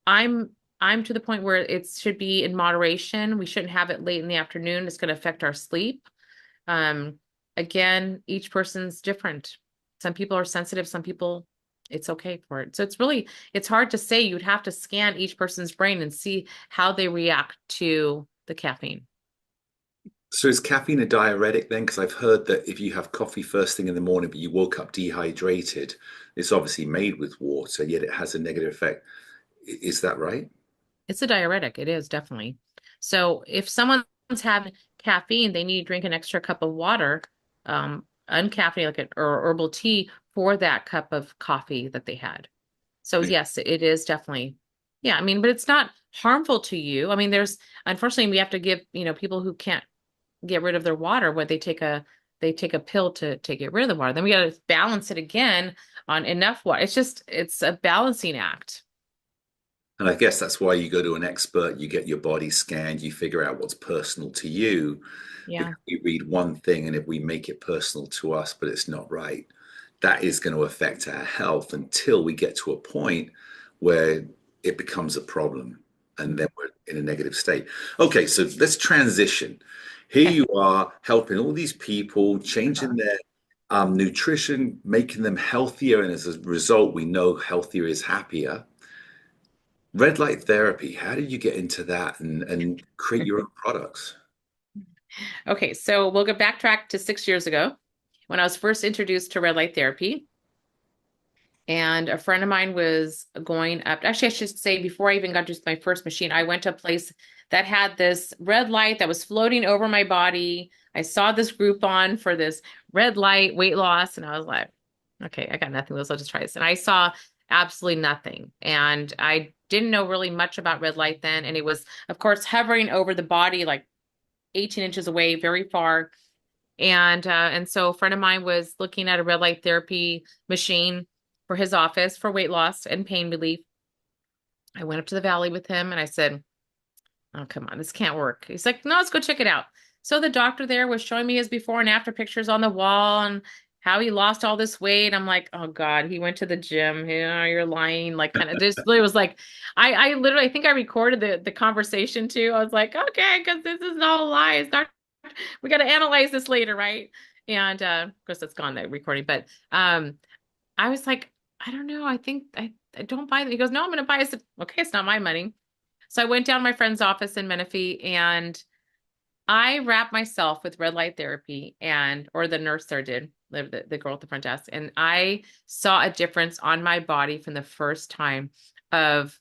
I'm I'm to the point where it should be in moderation. We shouldn't have it late in the afternoon. It's going to affect our sleep. Um, Again, each person's different. Some people are sensitive, some people it's okay for it. So it's hard to say. You'd have to scan each person's brain and see how they react to the caffeine. So is caffeine a diuretic then? Because I've heard that if you have coffee first thing in the morning, but you woke up dehydrated, it's obviously made with water, yet it has a negative effect. Is that right? It's a diuretic. It is definitely. So if someone's having caffeine, they need to drink an extra cup of water, uncaffeinated, like or herbal tea for that cup of coffee that they had. So yes, it is definitely, yeah. I mean, but it's not harmful to you. I mean, unfortunately we have to give, people who can't get rid of their water, what they take a pill to get rid of the water. Then we got to balance it again on enough water. It's a balancing act. And I guess that's why you go to an expert, you get your body scanned, you figure out what's personal to you, Yeah. because we read one thing, and if we make it personal to us, but it's not right, that is going to affect our health until we get to a point where it becomes a problem, and then we're in a negative state. Okay, so let's transition. Here Okay. you are helping all these people, changing their nutrition, making them healthier, and as a result, we know healthier is happier. Red light therapy, how did you get into that and create your own products? Okay, so we'll go backtrack to 6 years ago when I was first introduced to red light therapy. And a friend of mine was going up. Actually, I should say before I even got to my first machine, I went to a place that had this red light that was floating over my body. I saw this Groupon for this red light weight loss, and I was like, okay, I got nothing else. I'll just try this. And I saw absolutely nothing. And I didn't know really much about red light then. And it was, of course, hovering over the body like 18 inches away, very far. And so a friend of mine was looking at a red light therapy machine for his office for weight loss and pain relief. I went up to the valley with him and I said, oh, come on, this can't work. He's like, no, let's go check it out. So the doctor there was showing me his before and after pictures on the wall and how he lost all this weight. I'm like, oh God, he went to the gym. You're lying. Like kind of this it was like, I literally, I think I recorded the conversation too. I was like, okay, because this is all lies. We got to analyze this later, right? And of course it's gone, the recording, but I was like, I don't know. I think I don't buy it. He goes, no, I'm going to buy it. I said, okay, it's not my money. So I went down to my friend's office in Menifee and I wrapped myself with red light therapy or the nurse there did, the girl at the front desk. And I saw a difference on my body from the first time of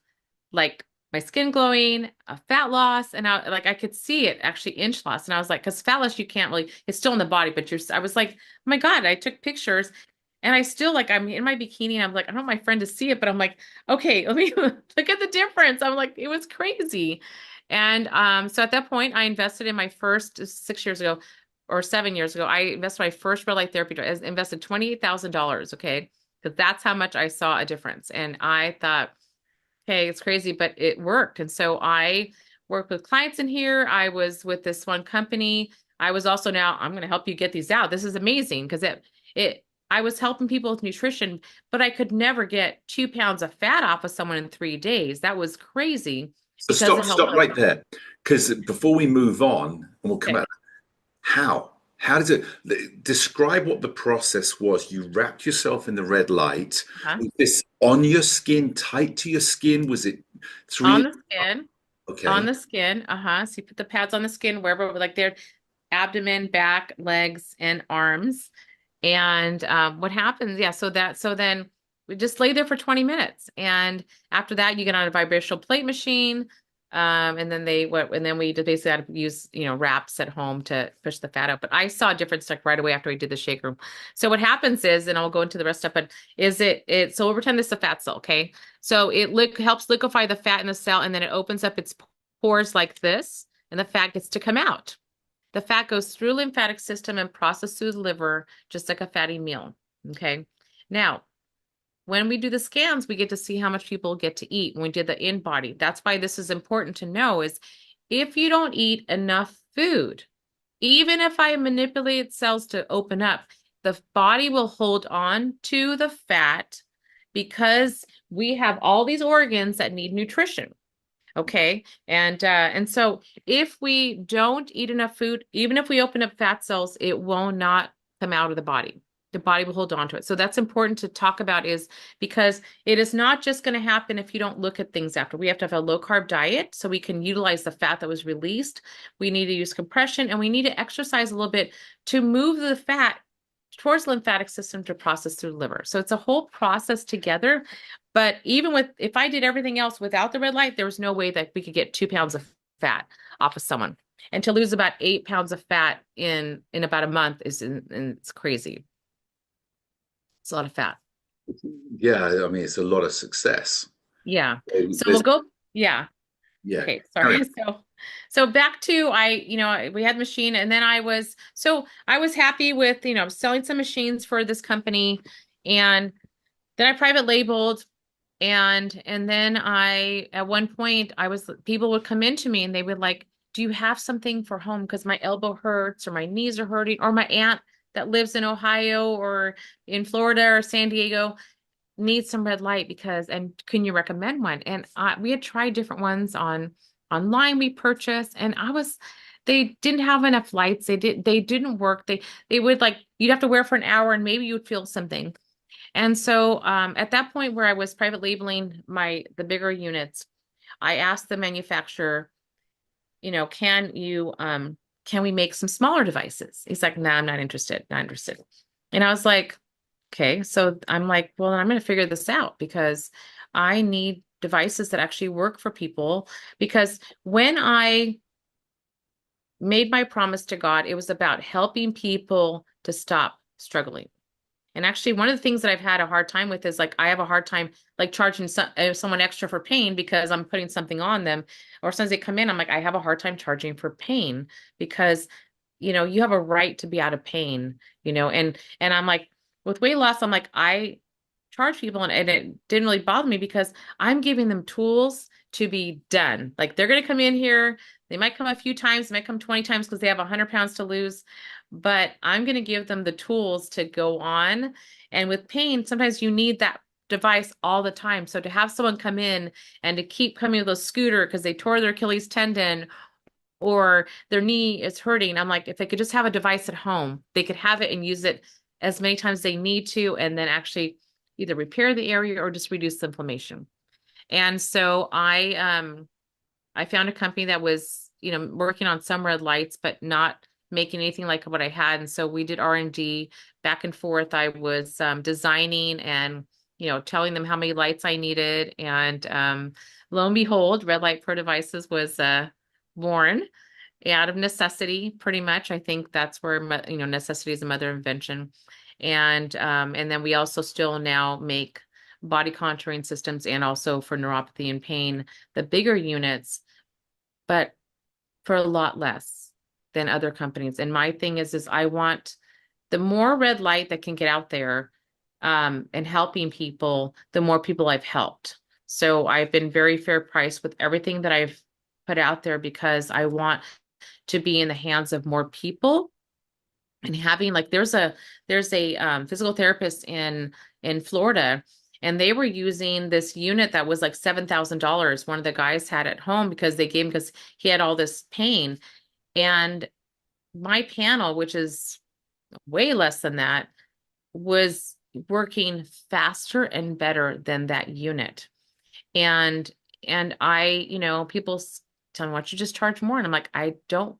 like my skin glowing, a fat loss. And I could see it actually inch loss. And I was like, cause fat loss, you can't really, it's still in the body, but I was like, oh my God, I took pictures. And I still like, I'm in my bikini and I'm like, I don't want my friend to see it, but I'm like, okay, let me look at the difference. I'm like, it was crazy. And so at that point, I invested in my first 6 years ago or 7 years ago, I invested my first red light therapy. I invested $28,000. Okay. Because that's how much I saw a difference. And I thought, okay, it's crazy, but it worked. And so I worked with clients in here. I was with this one company. I was also now, I'm going to help you get these out. This is amazing because I was helping people with nutrition, but I could never get 2 pounds of fat off of someone in 3 days. That was crazy. So stop right there, because before we move on, and we'll come out. How does it describe what the process was? You wrapped yourself in the red light. Uh-huh. Was this on your skin, tight to your skin? Was it On 3? the skin, on Okay. the skin. Uh-huh. So you put the pads on the skin wherever, like their abdomen, back, legs, and arms. And what happens? Yeah. So then we just lay there for 20 minutes. And after that, you get on a vibrational plate machine. And then we just basically had to use, wraps at home to push the fat out. But I saw a difference like right away after we did the shake room. So what happens is, and I'll go into the rest of it, but so over time, this is a fat cell. Okay. So it helps liquefy the fat in the cell and then it opens up its pores like this and the fat gets to come out. The fat goes through the lymphatic system and processed through the liver, just like a fatty meal. Okay. Now, when we do the scans, we get to see how much people get to eat when we did the in-body. That's why this is important to know is if you don't eat enough food, even if I manipulate cells to open up, the body will hold on to the fat because we have all these organs that need nutrition. Okay. And so if we don't eat enough food, even if we open up fat cells, it will not come out of the body. The body will hold on to it. So that's important to talk about is because it is not just going to happen if you don't look at things after. We have to have a low carb diet so we can utilize the fat that was released. We need to use compression and we need to exercise a little bit to move the fat towards the lymphatic system to process through the liver. So it's a whole process together. But even if I did everything else without the red light, there was no way that we could get 2 pounds of fat off of someone. And to lose about 8 pounds of fat in about a month it's crazy. It's a lot of fat. Yeah, I mean, it's a lot of success. Yeah. So There's, we'll go. Yeah. yeah. Okay. Sorry. So back to we had machine and then I was happy with, selling some machines for this company and then I private labeled and then at one point people would come into me and they would like, do you have something for home? Because my elbow hurts or my knees are hurting or my aunt that lives in Ohio or in Florida or San Diego needs some red light and can you recommend one? And we had tried different ones online we purchased and they didn't have enough lights. They didn't work. They would like, you'd have to wear for an hour and maybe you would feel something. And so at that point where I was private labeling the bigger units, I asked the manufacturer, can you can we make some smaller devices? He's like, nah, I'm not interested. Not interested. And I was like, okay. So I'm like, well, I'm going to figure this out because I need devices that actually work for people. Because when I made my promise to God, it was about helping people to stop struggling. And actually, one of the things that I've had a hard time with is like I have a hard time like charging someone extra for pain because I'm putting something on them. Or sometimes they come in, I'm like, I have a hard time charging for pain because you have a right to be out of pain, and I'm like, with weight loss, I'm like, I charge people and it didn't really bother me because I'm giving them tools to be done. Like they're gonna come in here, they might come a few times, they might come 20 times because they have 100 pounds to lose, but I'm going to give them the tools to go on. And with pain, sometimes you need that device all the time. So to have someone come in and to keep coming with a scooter because they tore their Achilles tendon or their knee is hurting, I'm like, if they could just have a device at home, they could have it and use it as many times they need to, and then actually either repair the area or just reduce the inflammation. And so I found a company that was, working on some red lights, but not making anything like what I had. And so we did R&D back and forth. I was designing and, telling them how many lights I needed. And lo and behold, red light pro devices was born out of necessity, pretty much. I think that's where, necessity is the mother of invention. And then we also still now make body contouring systems and also for neuropathy and pain, the bigger units, but for a lot less than other companies. And my thing is I want the more red light that can get out there and helping people, the more people I've helped. So I've been very fair price with everything that I've put out there because I want to be in the hands of more people. And having like there's a physical therapist in Florida, and they were using this unit that was like $7,000. One of the guys had at home because they gave him because he had all this pain. And my panel, which is way less than that, was working faster and better than that unit. And I, people tell me, why don't you just charge more? And I'm like, I don't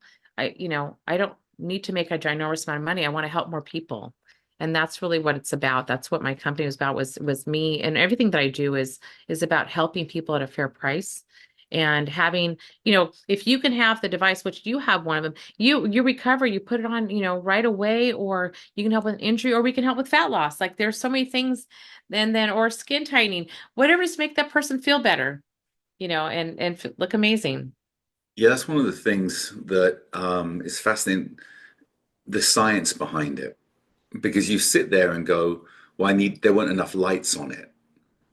need to make a ginormous amount of money. I want to help more people. And that's really what it's about. That's what my company was about, was me. And everything that I do is about helping people at a fair price. And having, if you can have the device, which you have one of them, you recover, you put it on, right away, or you can help with an injury, or we can help with fat loss. Like there's so many things, and then, or skin tightening, whatever to make that person feel better, and look amazing. Yeah, that's one of the things that is fascinating, the science behind it. Because you sit there and go, well, there weren't enough lights on it.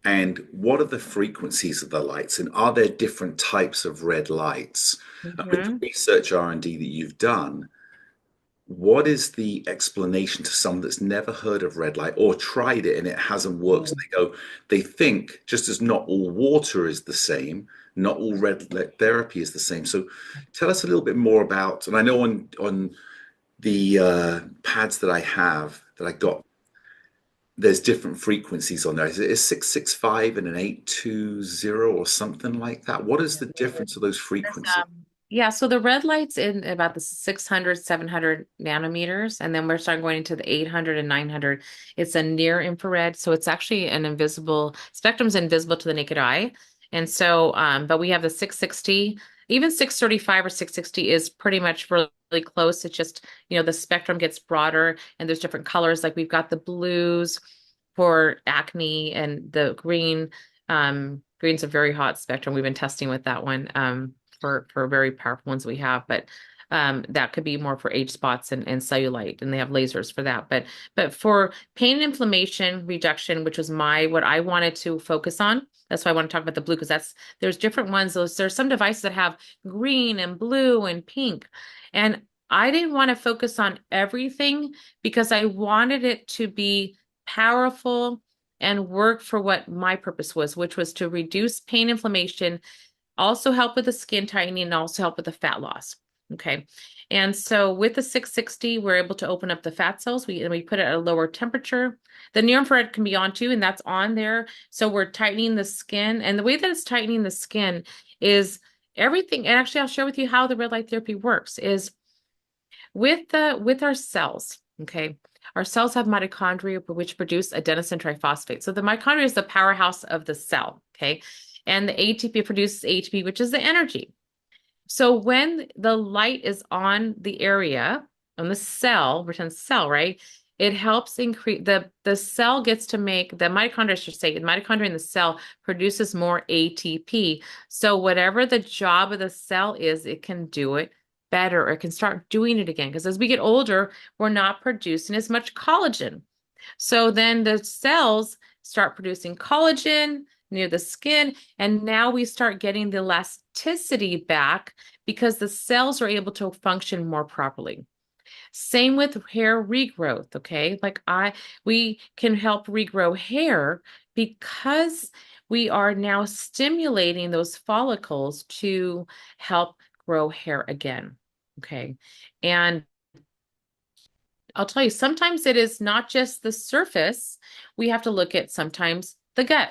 And what are the frequencies of the lights? And are there different types of red lights? And with the Hmm. research R&D that you've done, what is the explanation to someone that's never heard of red light or tried it and it hasn't worked? So they think just as not all water is the same, not all red light therapy is the same. So tell us a little bit more about, and I know on the pads that I have that I got, there's different frequencies on there. Is it a 665 and an 820 or something like that? What is the difference of those frequencies? Yeah, so the red light's in about the 600, 700 nanometers, and then we're starting going into the 800 and 900. It's a near infrared, so it's actually an invisible, spectrum's invisible to the naked eye. And so, but we have the 660, even 635 or 660 is pretty much really close. It's just, the spectrum gets broader and there's different colors. Like we've got the blues for acne and the green. Green's a very hot spectrum. We've been testing with that one. For very powerful ones we have, but that could be more for age spots and cellulite, and they have lasers for that. But for pain and inflammation reduction, which was what I wanted to focus on. That's why I want to talk about the blue, because there's different ones. There's some devices that have green and blue and pink. And I didn't want to focus on everything because I wanted it to be powerful and work for what my purpose was, which was to reduce pain, inflammation, also help with the skin tightening, and also help with the fat loss. Okay. And so with the 660, we're able to open up the fat cells. We put it at a lower temperature. The near infrared can be on too, and that's on there. So we're tightening the skin. And the way that it's tightening the skin is everything. And actually, I'll share with you how the red light therapy works is with our cells, okay, our cells have mitochondria which produce adenosine triphosphate. So the mitochondria is the powerhouse of the cell, okay, and the ATP produces ATP, which is the energy. So when the light is on the area, on the cell, pretend cell, right? It helps increase the cell gets to make the mitochondria, I should say, the mitochondria in the cell produces more ATP. So whatever the job of the cell is, it can do it better, or it can start doing it again. Because as we get older, we're not producing as much collagen. So then the cells start producing collagen near the skin, and now we start getting the elasticity back because the cells are able to function more properly. Same with hair regrowth, okay? We can help regrow hair because we are now stimulating those follicles to help grow hair again, okay? And I'll tell you, sometimes it is not just the surface. We have to look at sometimes the gut.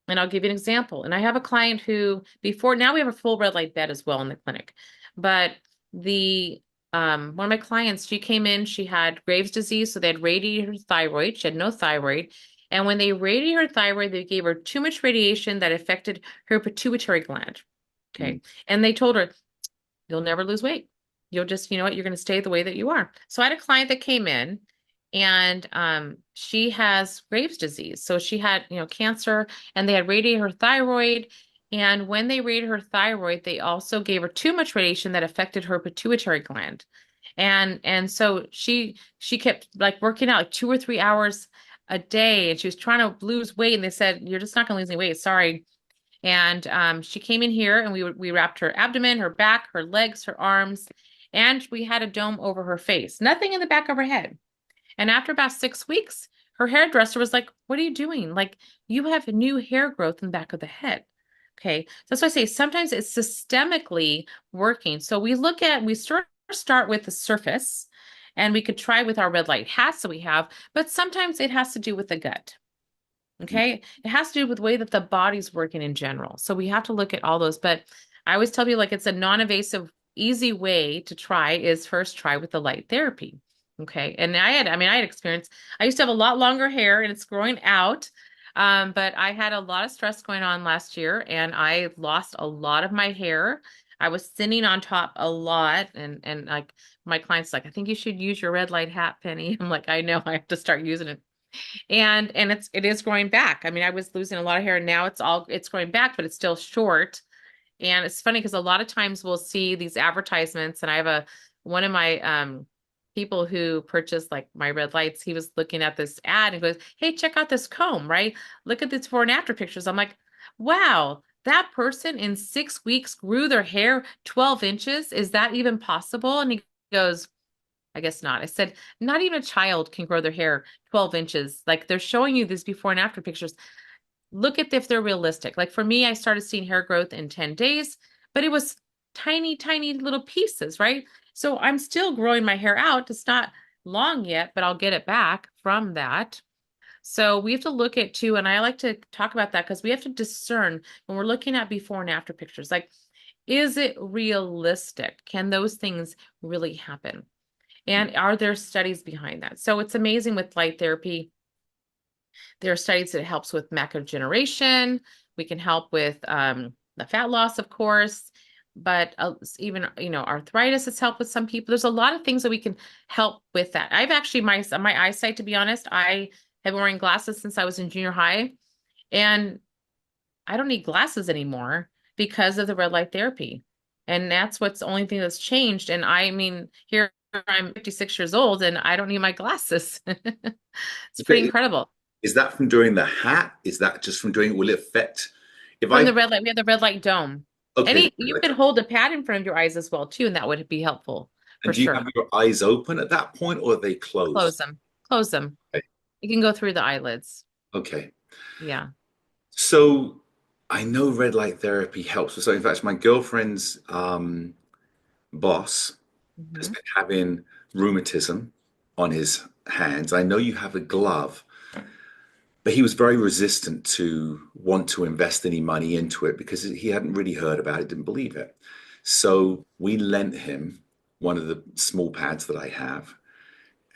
And I'll give you an example. And I have a client who now we have a full red light bed as well in the clinic. But one of my clients, she came in, she had Graves' disease, so they had radiated her thyroid. She had no thyroid. And when they radiated her thyroid, they gave her too much radiation that affected her pituitary gland. Okay. And they told her, you'll never lose weight. You'll just, you know what, you're going to stay the way that you are. So I had a client that came in, and she has Graves' disease. So she had, cancer, and they had radiated her thyroid. And when they radiated her thyroid, they also gave her too much radiation that affected her pituitary gland. And so she kept like working out like 2 or 3 hours a day, and she was trying to lose weight. And they said, you're just not going to lose any weight. Sorry. And she came in here, and we wrapped her abdomen, her back, her legs, her arms, and we had a dome over her face, nothing in the back of her head. And after about 6 weeks, her hairdresser was like, what are you doing? Like, you have new hair growth in the back of the head. Okay. So that's why I say sometimes it's systemically working. So we start with the surface, and we could try with our red light hats that we have, but sometimes it has to do with the gut. Okay. It has to do with the way that the body's working in general. So we have to look at all those. But I always tell you, like, it's a non-invasive, easy way to try is first try with the light therapy. Okay. And I had experience. I used to have a lot longer hair, and it's growing out. But I had a lot of stress going on last year, and I lost a lot of my hair. I was thinning on top a lot, and like my clients like, I think you should use your red light hat, Penny. I'm like, I know, I have to start using it. And it is growing back. I mean, I was losing a lot of hair, and now it's growing back, but it's still short. And it's funny because a lot of times we'll see these advertisements, and I have one of my people who purchased like my red lights, he was looking at this ad and goes, hey, check out this comb, right? Look at this before and after pictures. I'm like, wow, that person in 6 weeks grew their hair 12 inches. Is that even possible? And he goes, I guess not. I said, not even a child can grow their hair 12 inches. Like, they're showing you these before and after pictures. Look at if they're realistic. Like for me, I started seeing hair growth in 10 days, but it was tiny, tiny little pieces, right? So I'm still growing my hair out. It's not long yet, but I'll get it back from that. So we have to look at too, and I like to talk about that because we have to discern when we're looking at before and after pictures. Like, is it realistic? Can those things really happen? And are there studies behind that? So it's amazing with light therapy. There are studies that helps with macular degeneration. We can help with the fat loss, of course, but even, arthritis has helped with some people. There's a lot of things that we can help with that. I've actually, my eyesight, to be honest, I have been wearing glasses since I was in junior high, and I don't need glasses anymore because of the red light therapy. And that's what's the only thing that's changed. And I mean, here I'm 56 years old, and I don't need my glasses. It's pretty incredible. Is that from doing the hat? Is that just from doing it? Will it affect the red light? We have the red light dome. Okay. You could hold a pad in front of your eyes as well too, and that would be helpful for And do you sure. have your eyes open at that point, or are they closed? Close them. Okay. You can go through the eyelids. Okay. Yeah. So I know red light therapy helps. So in fact, my girlfriend's boss has been having rheumatism on his hands. I know you have a glove, but he was very resistant to want to invest any money into it because he hadn't really heard about it, didn't believe it. So we lent him one of the small pads that I have.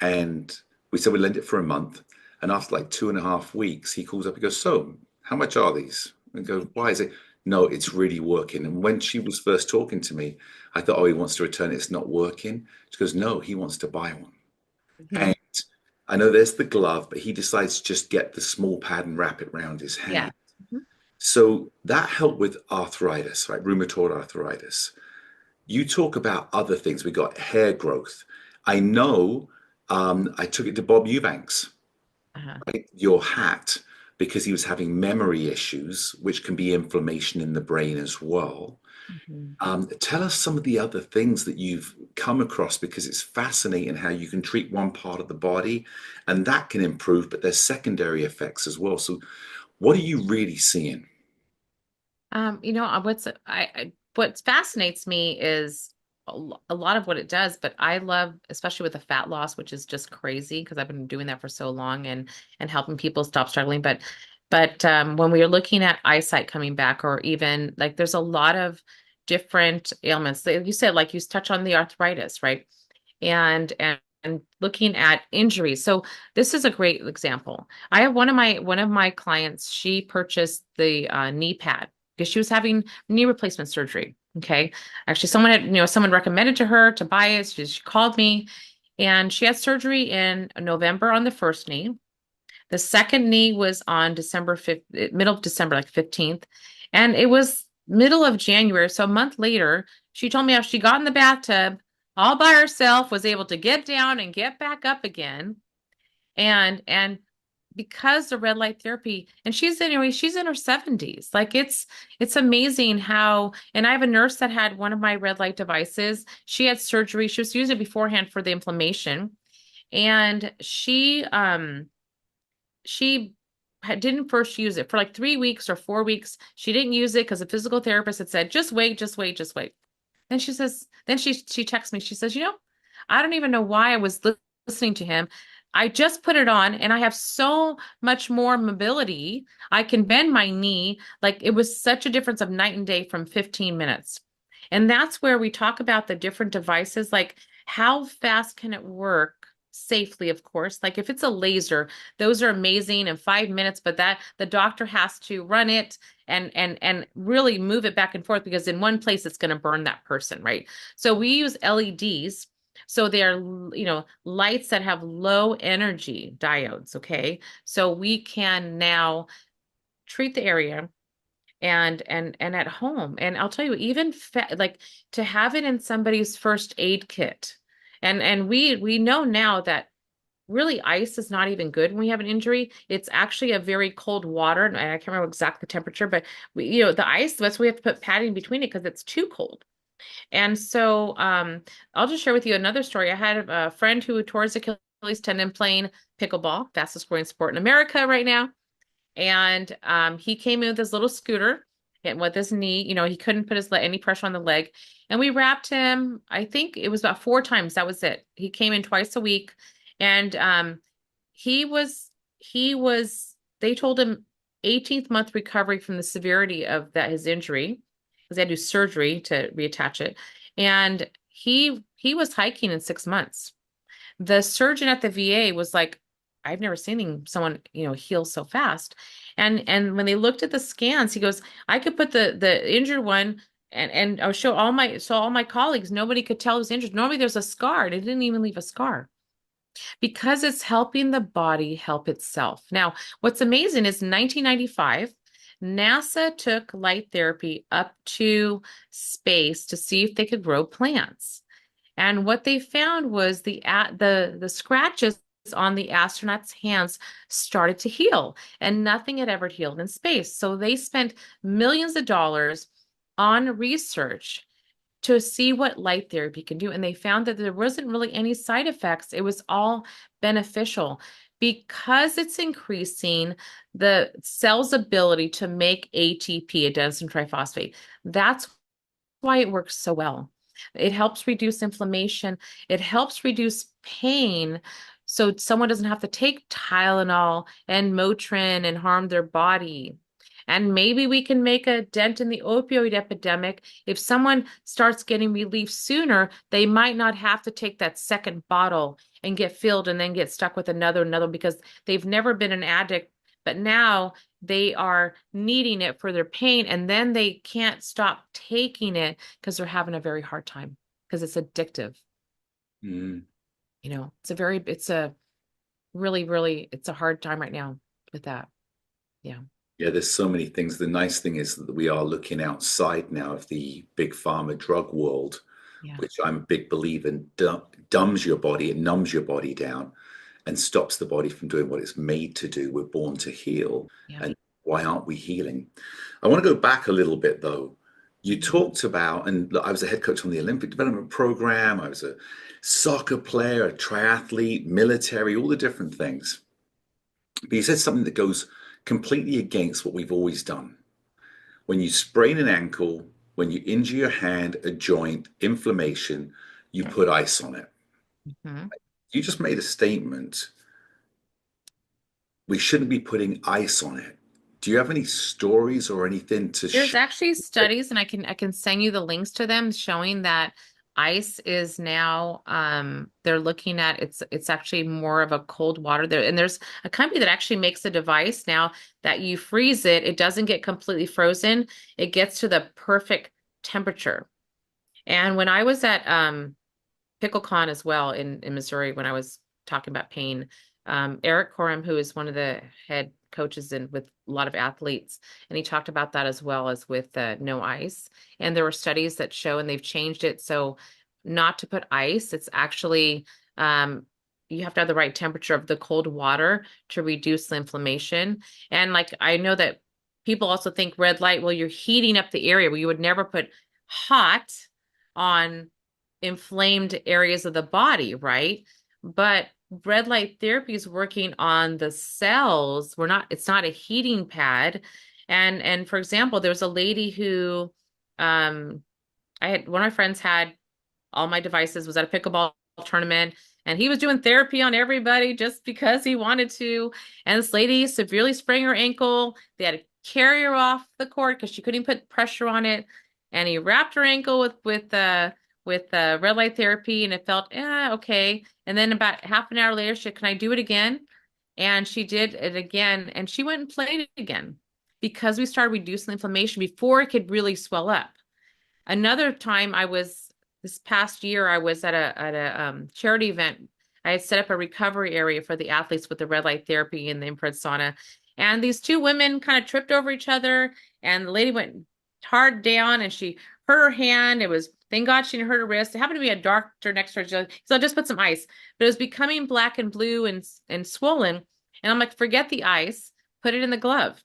And we said we'd lend it for a month. And after like 2.5 weeks, he calls up, he goes, "So, how much are these?" And I go, "Why is it?" "No, it's really working." And when she was first talking to me, I thought, "Oh, he wants to return it. It's not working." She goes, "No, he wants to buy one." Mhm. And I know there's the glove, but he decides to just get the small pad and wrap it around his Yeah. hand. Mhm. So that helped with arthritis, right? Rheumatoid arthritis. You talk about other things. We got hair growth. I know I took it to Bob Eubanks, Uh-huh. right? Your hat, because he was having memory issues, which can be inflammation in the brain as well. Mhm. Tell us some of the other things that you've come across because it's fascinating how you can treat one part of the body and that can improve, but there's secondary effects as well. So, what are you really seeing? What fascinates me is a lot of what it does, but I love, especially with the fat loss, which is just crazy because I've been doing that for so long and helping people stop struggling. But when we are looking at eyesight coming back, or even like there's a lot of different ailments that you said, like you touch on the arthritis, right? And looking at injuries. So this is a great example. I have one of my clients, she purchased the knee pad because she was having knee replacement surgery. Okay. Actually, someone recommended to her to buy it. She called me and she had surgery in November on the first knee. The second knee was on December 5th, middle of December, like 15th. And it was middle of January. So a month later, she told me how she got in the bathtub all by herself, was able to get down and get back up again. And because the red light therapy, and she's in her 70s. Like it's amazing how, and I have a nurse that had one of my red light devices. She had surgery. She was using it beforehand for the inflammation. And she didn't first use it for like 3 weeks or 4 weeks. She didn't use it because the physical therapist had said, just wait, just wait, just wait. Then she texts me. She says, I don't even know why I was listening to him. I just put it on and I have so much more mobility. I can bend my knee. Like it was such a difference of night and day from 15 minutes. And that's where we talk about the different devices, like how fast can it work safely, of course. Like if it's a laser, those are amazing in 5 minutes, but that the doctor has to run it and really move it back and forth because in one place it's going to burn that person, right? So we use LEDs. So they're, lights that have low energy diodes, okay? So we can now treat the area and at home. And I'll tell you, even like to have it in somebody's first aid kit. And we know now that really ice is not even good when we have an injury. It's actually a very cold water, and I can't remember exact the temperature, but the ice, that's why we have to put padding between it because it's too cold. And so I'll just share with you another story. I had a friend who tore his Achilles tendon playing pickleball, fastest growing sport in America right now. And he came in with his little scooter and with his knee, he couldn't put any pressure on the leg. And we wrapped him, I think it was about 4 times. That was it. He came in twice a week. And he was, they told him 18th month recovery from the severity of his injury because they had to do surgery to reattach it. And he was hiking in 6 months. The surgeon at the VA was like, I've never seen someone, heal so fast. And when they looked at the scans, he goes, I could put the injured one and I'll show all my colleagues, nobody could tell it was injured. Normally there's a scar. It didn't even leave a scar because it's helping the body help itself. Now, what's amazing is 1995, NASA took light therapy up to space to see if they could grow plants. And what they found was the scratches on the astronauts' hands started to heal, and nothing had ever healed in space. So they spent millions of dollars on research to see what light therapy can do. And they found that there wasn't really any side effects. It was all beneficial because it's increasing the cell's ability to make ATP, adenosine triphosphate. That's why it works so well. It helps reduce inflammation. It helps reduce pain. So someone doesn't have to take Tylenol and Motrin and harm their body. And maybe we can make a dent in the opioid epidemic. If someone starts getting relief sooner, they might not have to take that second bottle and get filled and then get stuck with another because they've never been an addict, but now they are needing it for their pain, and then they can't stop taking it because they're having a very hard time because it's addictive. Mm. It's a really, it's a hard time right now with that. Yeah. Yeah, there's so many things. The nice thing is that we are looking outside now of the big pharma drug world, Yeah. which I'm a big believer in, dumbs your body, it numbs your body down and stops the body from doing what it's made to do. We're born to heal. Yeah. And why aren't we healing? I want to go back a little bit though. You talked about, and look, I was a head coach on the Olympic development program. I was a soccer player, a triathlete, military, all the different things. But you said something that goes completely against what we've always done. When you sprain an ankle, when you injure your hand, a joint, inflammation, you put ice on it. Mm-hmm. You just made a statement. We shouldn't be putting ice on it. Do you have any stories or anything to There's share? actually studies, and I can send you the links to them showing that ice is now they're looking at it's actually more of a cold water there. And there's a company that actually makes a device now that you freeze it, it doesn't get completely frozen, it gets to the perfect temperature. And when I was at PickleCon as well in Missouri, when I was talking about pain, Eric Corum, who is one of the head coaches in with a lot of athletes, and he talked about that as well as with no ice. And there were studies that show, and they've changed it so not to put ice. It's actually you have to have the right temperature of the cold water to reduce the inflammation. And like I know that people also think red light, well, you're heating up the area. Well, you would never put hot on inflamed areas of the body, right? But red light therapy is working on the cells. It's not a heating pad. And for example, there was a lady who I had one of my friends had all my devices, was at a pickleball tournament, and he was doing therapy on everybody just because he wanted to. And this lady severely sprained her ankle. They had to carry her off the court because she couldn't put pressure on it. And he wrapped her ankle with red light therapy, and it felt okay. And then about half an hour later, she said, "Can I do it again?" And she did it again, and she went and played it again because we started reducing inflammation before it could really swell up. Another time this past year, I was at a charity event. I had set up a recovery area for the athletes with the red light therapy and the infrared sauna. And these two women kind of tripped over each other, and the lady went hard down and she hurt her hand. Thank God she didn't hurt her wrist. It happened to be a doctor next to her. So I'll just put some ice. But it was becoming black and blue and swollen. And I'm like, forget the ice, put it in the glove.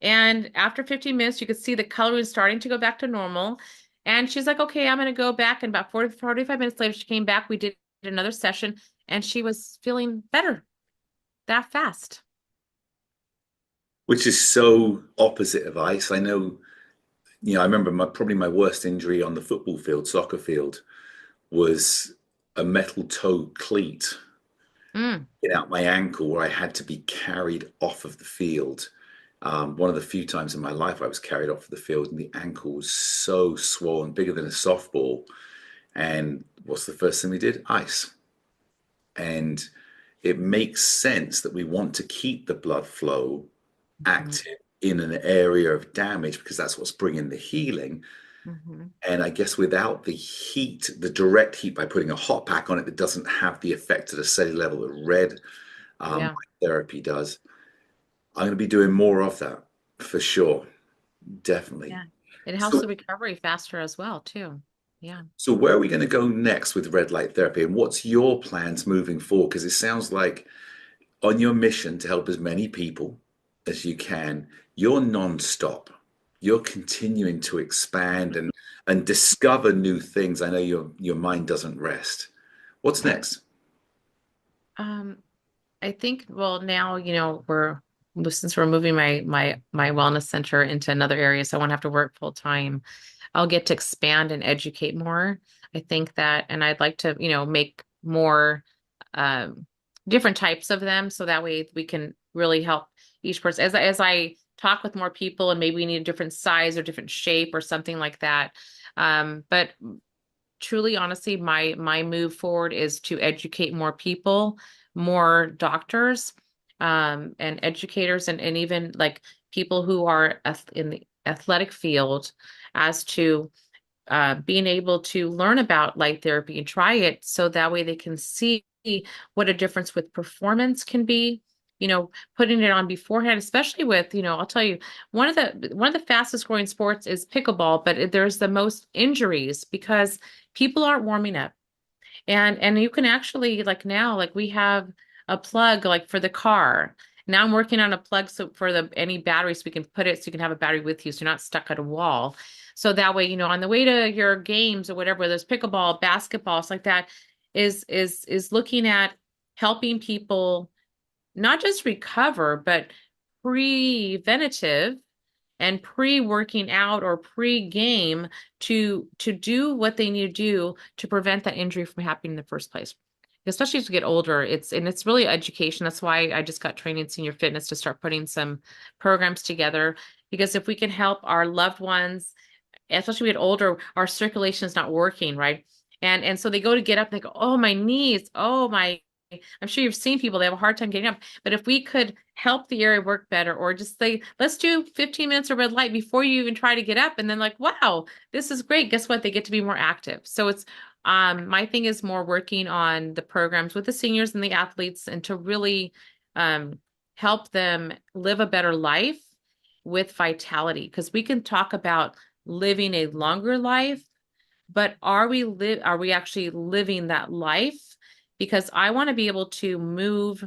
And after 15 minutes, you could see the color was starting to go back to normal. And she's like, okay, I'm going to go back. And about 45 minutes later, she came back. We did another session, and she was feeling better that fast. Which is so opposite of ice. I know, I remember probably my worst injury on the football field, soccer field, was a metal toe cleat in out my ankle where I had to be carried off of the field. One of the few times in my life I was carried off of the field, and the ankle was so swollen, bigger than a softball. And what's the first thing we did? Ice. And it makes sense that we want to keep the blood flow active in an area of damage because that's what's bringing the healing. And I guess without the heat, the direct heat, by putting a hot pack on it that doesn't have the effect at a cellular level that red therapy does, I'm going to be doing more of that for sure. Definitely. Yeah. It helps the recovery faster as well, too. Yeah. So where are we going to go next with red light therapy, and what's your plans moving forward? Because it sounds like on your mission to help as many people as you can, you're non-stop. You're continuing to expand and discover new things. I know your mind doesn't rest. What's next? I think, well, now, since we're moving my wellness center into another area, so I won't have to work full time, I'll get to expand and educate more. I think that, and I'd like to, make more different types of them so that way we can really help each person. As I talk with more people, and maybe we need a different size or different shape or something like that. But truly, honestly, my move forward is to educate more people, more doctors, and educators, and even like people who are in the athletic field, as to being able to learn about light therapy and try it, so that way they can see what a difference with performance can be. Putting it on beforehand, especially with, I'll tell you, one of the fastest growing sports is pickleball, but there's the most injuries because people aren't warming up. And you can actually, like, now, like, we have a plug like for the car. Now I'm working on a plug so for any batteries, we can put it so you can have a battery with you, so you're not stuck at a wall. So that way, on the way to your games or whatever, there's pickleball, basketball, stuff like that, is looking at helping people not just recover, but preventative and pre-working out or pre-game to do what they need to do to prevent that injury from happening in the first place. Especially as we get older, it's really education. That's why I just got trained in senior fitness to start putting some programs together. Because if we can help our loved ones, especially when we get older, our circulation is not working, right? And so they go to get up and they go, oh, my knees, oh my. I'm sure you've seen people, they have a hard time getting up. But if we could help the area work better, or just say, let's do 15 minutes of red light before you even try to get up. And then, like, wow, this is great. Guess what? They get to be more active. So it's my thing is more working on the programs with the seniors and the athletes, and to really help them live a better life with vitality. Because we can talk about living a longer life, but are we actually living that life? Because I want to be able to move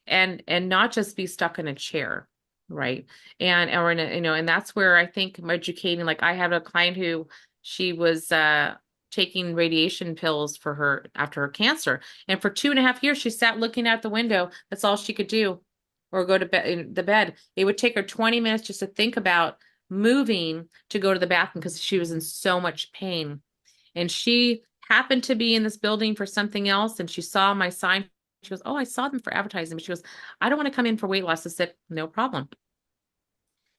and not just be stuck in a chair, right? Or in a, and that's where I think I'm educating. Like, I have a client who, she was taking radiation pills for her after her cancer, and for 2.5 years she sat looking out the window. That's all she could do, or go to bed in the bed. It would take her 20 minutes just to think about moving to go to the bathroom because she was in so much pain. And she happened to be in this building for something else, and she saw my sign. She goes, oh, I saw them for advertising. But she goes, I don't want to come in for weight loss. I said, no problem.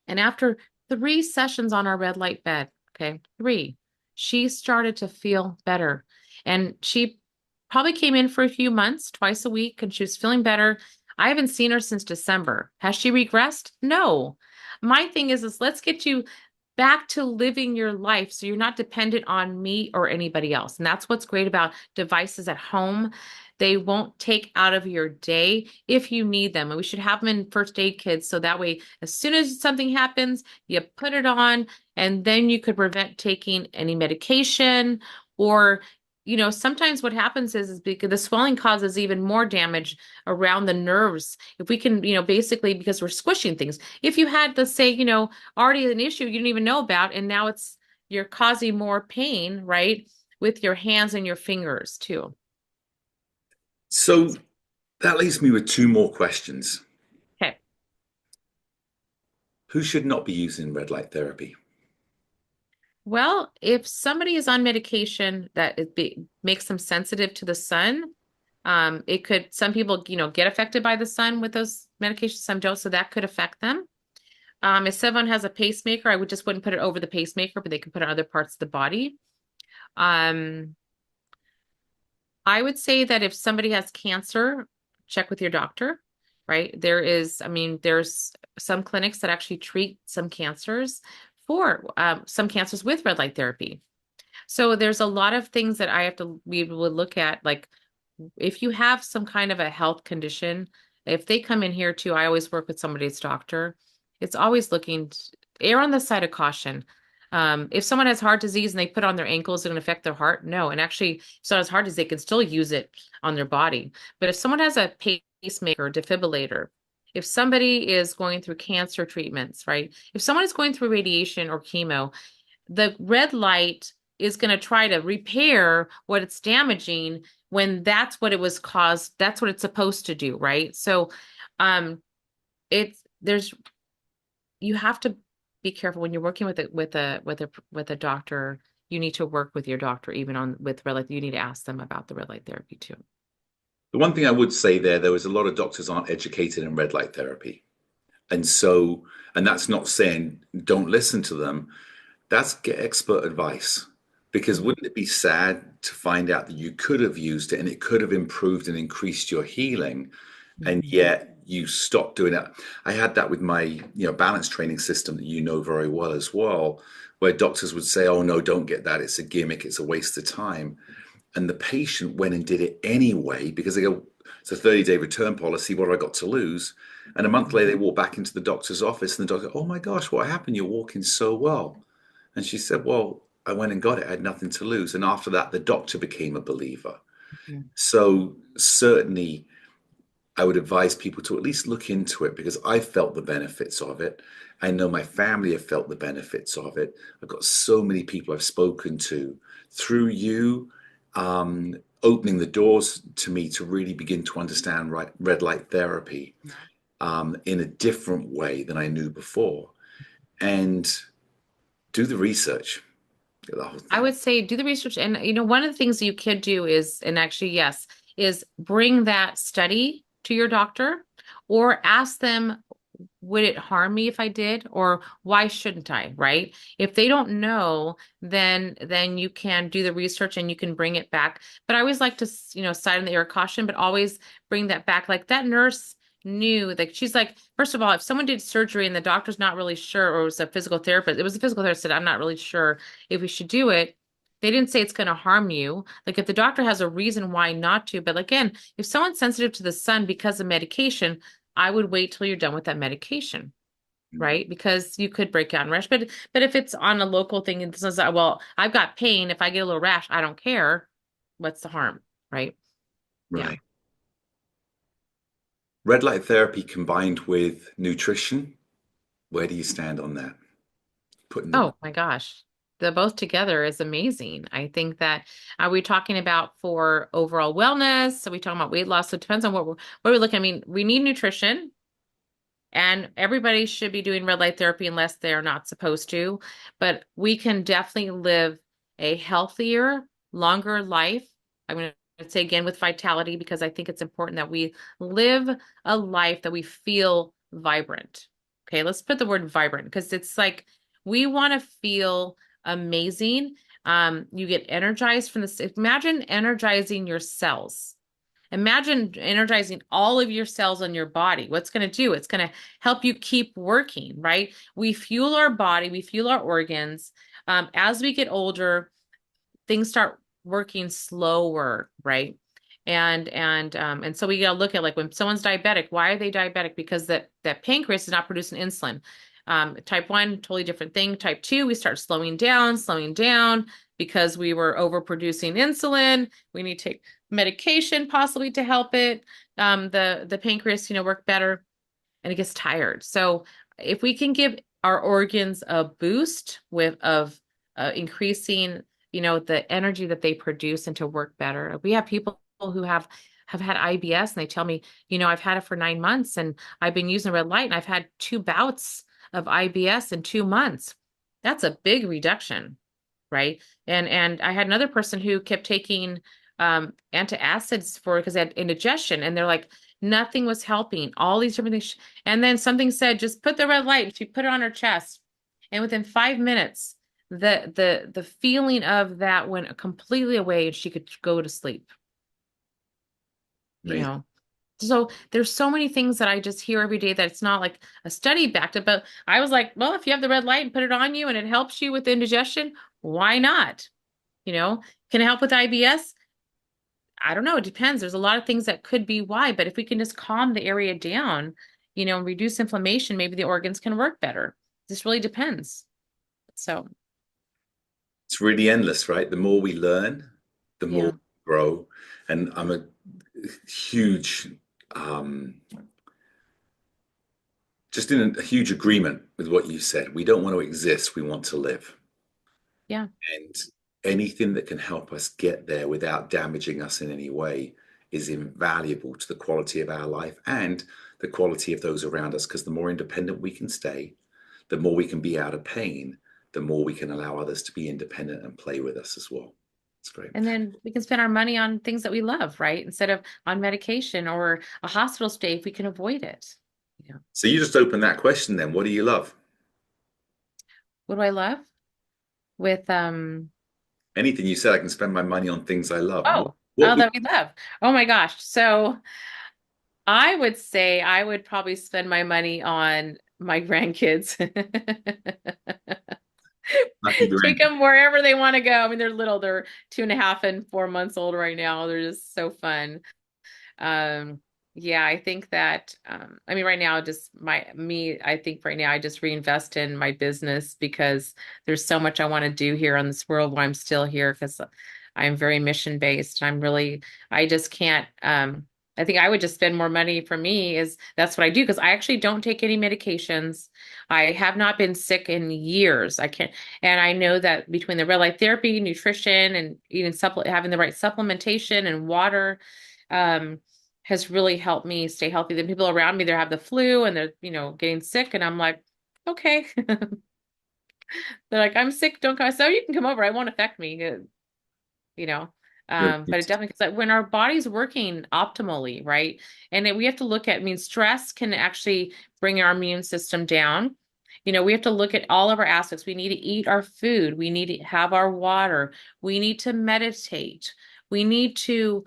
And after 3 sessions on our red light bed, okay, 3, she started to feel better. And she probably came in for a few months, twice a week, and she was feeling better. I haven't seen her since December. Has she regressed? No. My thing is let's get you back to living your life so you're not dependent on me or anybody else. And that's what's great about devices at home. They won't take out of your day if you need them. And we should have them in first aid kits, so that way, as soon as something happens, you put it on, and then you could prevent taking any medication. Or sometimes what happens is because the swelling causes even more damage around the nerves. If we can, basically, because we're squishing things. If you had, let's say, already an issue you didn't even know about, and now you're causing more pain, right? With your hands and your fingers too. So that leaves me with 2 more questions. Okay. Who should not be using red light therapy? Well, if somebody is on medication that makes them sensitive to the sun, it could, some people, get affected by the sun with those medications, some don't, so that could affect them. If someone has a pacemaker, I just wouldn't put it over the pacemaker, but they can put it on other parts of the body. I would say that if somebody has cancer, check with your doctor, right? There's some clinics that actually treat some cancers with red light therapy. So there's a lot of things that we would look at. Like, if you have some kind of a health condition, if they come in here too, I always work with somebody's doctor. It's always looking to err on the side of caution. If someone has heart disease and they put it on their ankles, it's going to affect their heart. No. And actually, if someone has heart disease, they can still use it on their body. But if someone has a pacemaker, defibrillator, if somebody is going through cancer treatments, right? If someone is going through radiation or chemo, the red light is going to try to repair what it's damaging when that's what it was caused. That's what it's supposed to do, right? So, you have to be careful when you're working with a doctor. You need to work with your doctor with red light. You need to ask them about the red light therapy too. The one thing I would say there is a lot of doctors aren't educated in red light therapy. And so, and that's not saying don't listen to them. That's get expert advice. Because Mhm. wouldn't it be sad to find out that you could have used it and it could have improved and increased your healing, and Mhm. yet you stopped doing it? I had that with my, balance training system that you know very well as well, where doctors would say, "Oh no, don't get that. It's a gimmick. It's a waste of time." And the patient went and did it anyway because they go, it's a 30-day return policy. What have I got to lose? And a month later, they walk back into the doctor's office and the doctor, "Oh my gosh, what happened? You're walking so well." And she said, "Well, I went and got it. I had nothing to lose." And after that, the doctor became a believer. Mhm. So certainly, I would advise people to at least look into it because I felt the benefits of it. I know my family have felt the benefits of it. I've got so many people I've spoken to through you, opening the doors to me to really begin to understand red light therapy in a different way than I knew before, and do the research, the whole I thing. would say do the research. And, one of the things that you could do is, and actually, yes, is bring that study to your doctor or ask them, would it harm me if I did? Or why shouldn't I? Right? If they don't know, then you can do the research and you can bring it back. But I always like to, side in the air of caution, but always bring that back. Like that nurse knew, like she's like, first of all, if someone did surgery and the doctor's not really sure, or it was a physical therapist, it was a physical therapist said, "I'm not really sure if we should do it." They didn't say it's going to harm you. Like if the doctor has a reason why not to, but again, if someone's sensitive to the sun because of medication, I would wait till you're done with that medication, right? Because you could break out in rash. But if it's on a local thing and says, "Well, I've got pain. If I get a little rash, I don't care." What's the harm, right? Yeah. Right. Red light therapy combined with nutrition. Where do you stand on that? Putting the Oh my gosh. The both together is amazing. I think that are we talking about for overall wellness? Are we talking about weight loss? So it depends on what we're looking. I mean, we need nutrition. And everybody should be doing red light therapy unless they're not supposed to. But we can definitely live a healthier, longer life. I'm going to say again with vitality, because I think it's important that we live a life that we feel vibrant. Okay, let's put the word vibrant because it's like we want to feel amazing. You get energized from this. Imagine energizing your cells. Imagine energizing all of your cells on your body. What's going to do? It's going to help you keep working, right? We fuel our body, we fuel our organs. As we get older, things start working slower, right? And so we gotta look at like when someone's diabetic, why are they diabetic? Because that pancreas is not producing insulin. Type 1, totally different thing. Type 2, we start slowing down because we were overproducing insulin. We need to take medication possibly to help it. The pancreas, work better, and it gets tired. So if we can give our organs a boost with of increasing, the energy that they produce and to work better. We have people who have had IBS and they tell me, I've had it for 9 months and I've been using red light and I've had 2 bouts of IBS in 2 months. That's a big reduction, right? And I had another person who kept taking antacids for because they had indigestion, and they're like, nothing was helping. All these different things, and then something said, just put the red light. She put it on her chest, and within 5 minutes, the feeling of that went completely away, and she could go to sleep. You amazing. know, so there's so many things that I just hear every day that it's not like a study backed up. But I was like, well, if you have the red light and put it on you and it helps you with indigestion, why not? You know, can it help with IBS? I don't know. It depends. There's a lot of things that could be why, but if we can just calm the area down, and reduce inflammation, maybe the organs can work better. This really depends. So, It's really endless, right? The more we learn, the more yeah. we grow. And I'm a huge, um, just in a huge agreement with what you said. We don't want to exist, we want to live. Yeah. And anything that can help us get there without damaging us in any way is invaluable to the quality of our life and the quality of those around us. Because the more independent we can stay, the more we can be out of pain, the more we can allow others to be independent and play with us as well. It's great. And then we can spend our money on things that we love, right? Instead of on medication or a hospital stay if we can avoid it. Yeah. So you just opened that question then. What do you love? What do I love? With Anything you said, I can spend my money on things I love. oh, What would that we love. Oh my gosh. So I would say I would probably spend my money on my grandkids. lucky Take grandkids? them wherever they want to go. I mean, they're little, they're 2.5 and 4 months old right now. They're just so fun. Um, yeah, I think that I mean right now just I think right now I just reinvest in my business because there's so much I want to do here on this world while I'm still here because I'm very mission based. I just can't I think I would just spend more money for me is that's what I do because I actually don't take any medications. I have not been sick in years. I can't, and I know that between the red light therapy, nutrition, and eating having the right supplementation and water, um, has really helped me stay healthy. The people around me, they have the flu and they're, getting sick. And I'm like, okay. They're like, I'm sick. Don't come. So you can come over. It won't affect me, you know. But it definitely, because when our body's working optimally, right? We have to look at, I mean, stress can actually bring our immune system down. We have to look at all of our aspects. We need to eat our food. We need to have our water. We need to meditate. We need to,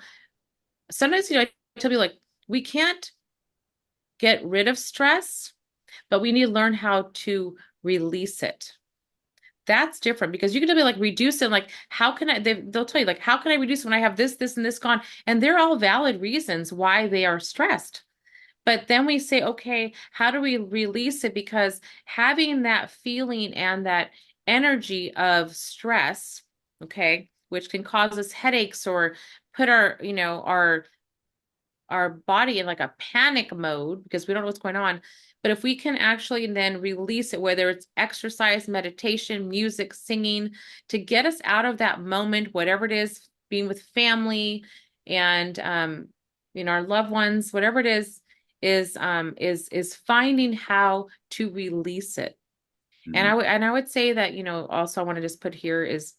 sometimes, I tell people like, we can't get rid of stress, but we need to learn how to release it. That's different because you can be like reduce it. Like, how can they'll tell you, like, how can I reduce when I have this, and this gone? And they're all valid reasons why they are stressed. But then we say, okay, how do we release it? Because having that feeling and that energy of stress, okay, which can cause us headaches or put our body in like a panic mode because we don't know what's going on. But if we can actually then release it, whether it's exercise, meditation, music, singing, to get us out of that moment, whatever it is, being with family and our loved ones, whatever it is finding how to release it. And Mhm. I would say that, also I want to just put here is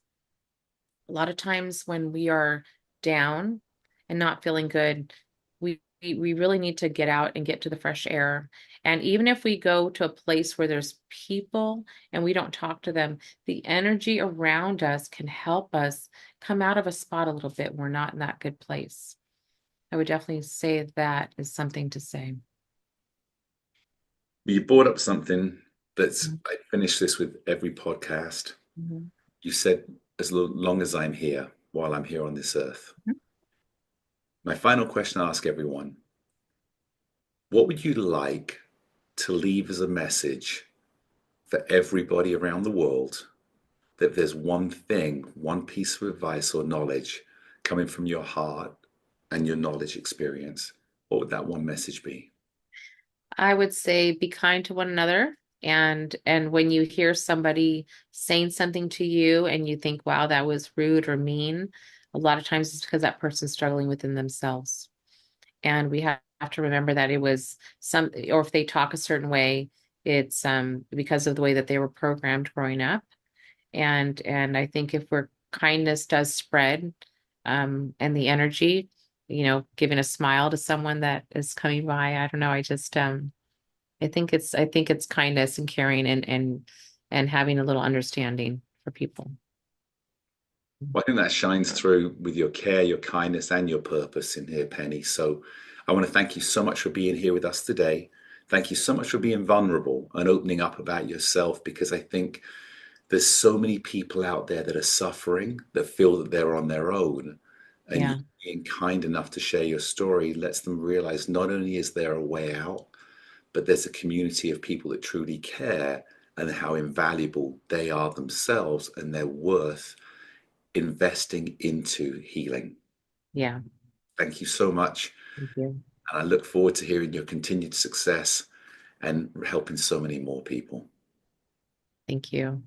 a lot of times when we are down and not feeling good, we really need to get out and get to the fresh air. And even if we go to a place where there's people and we don't talk to them, the energy around us can help us come out of a spot a little bit. We're not in that good place. I would definitely say that is something to say. You brought up something that's, Mm-hmm. I finish this with every podcast. Mm-hmm. You said, as long as I'm here, while I'm here on this earth. My final question I ask everyone: what would you like to leave as a message for everybody around the world? That there's one thing, one piece of advice or knowledge coming from your heart and your knowledge experience, what would that one message be? I would say be kind to one another. And when you hear somebody saying something to you and you think, wow, that was rude or mean, a lot of times it's because that person's struggling within themselves. And we have to remember that it was or if they talk a certain way, it's because of the way that they were programmed growing up. And I think if kindness does spread, and the energy, giving a smile to someone that is coming by, I don't know, I think it's kindness and caring and having a little understanding for people. Well, I think that shines through with your care, your kindness, and your purpose in here, Penny. So I want to thank you so much for being here with us today. Thank you so much for being vulnerable and opening up about yourself, because I think there's so many people out there that are suffering, that feel that they're on their own. And you Yeah. being kind enough to share your story lets them realize not only is there a way out, but there's a community of people that truly care, and how invaluable they are themselves and their worth investing into healing. Yeah. Thank you so much. Thank you. And I look forward to hearing your continued success and helping so many more people. Thank you.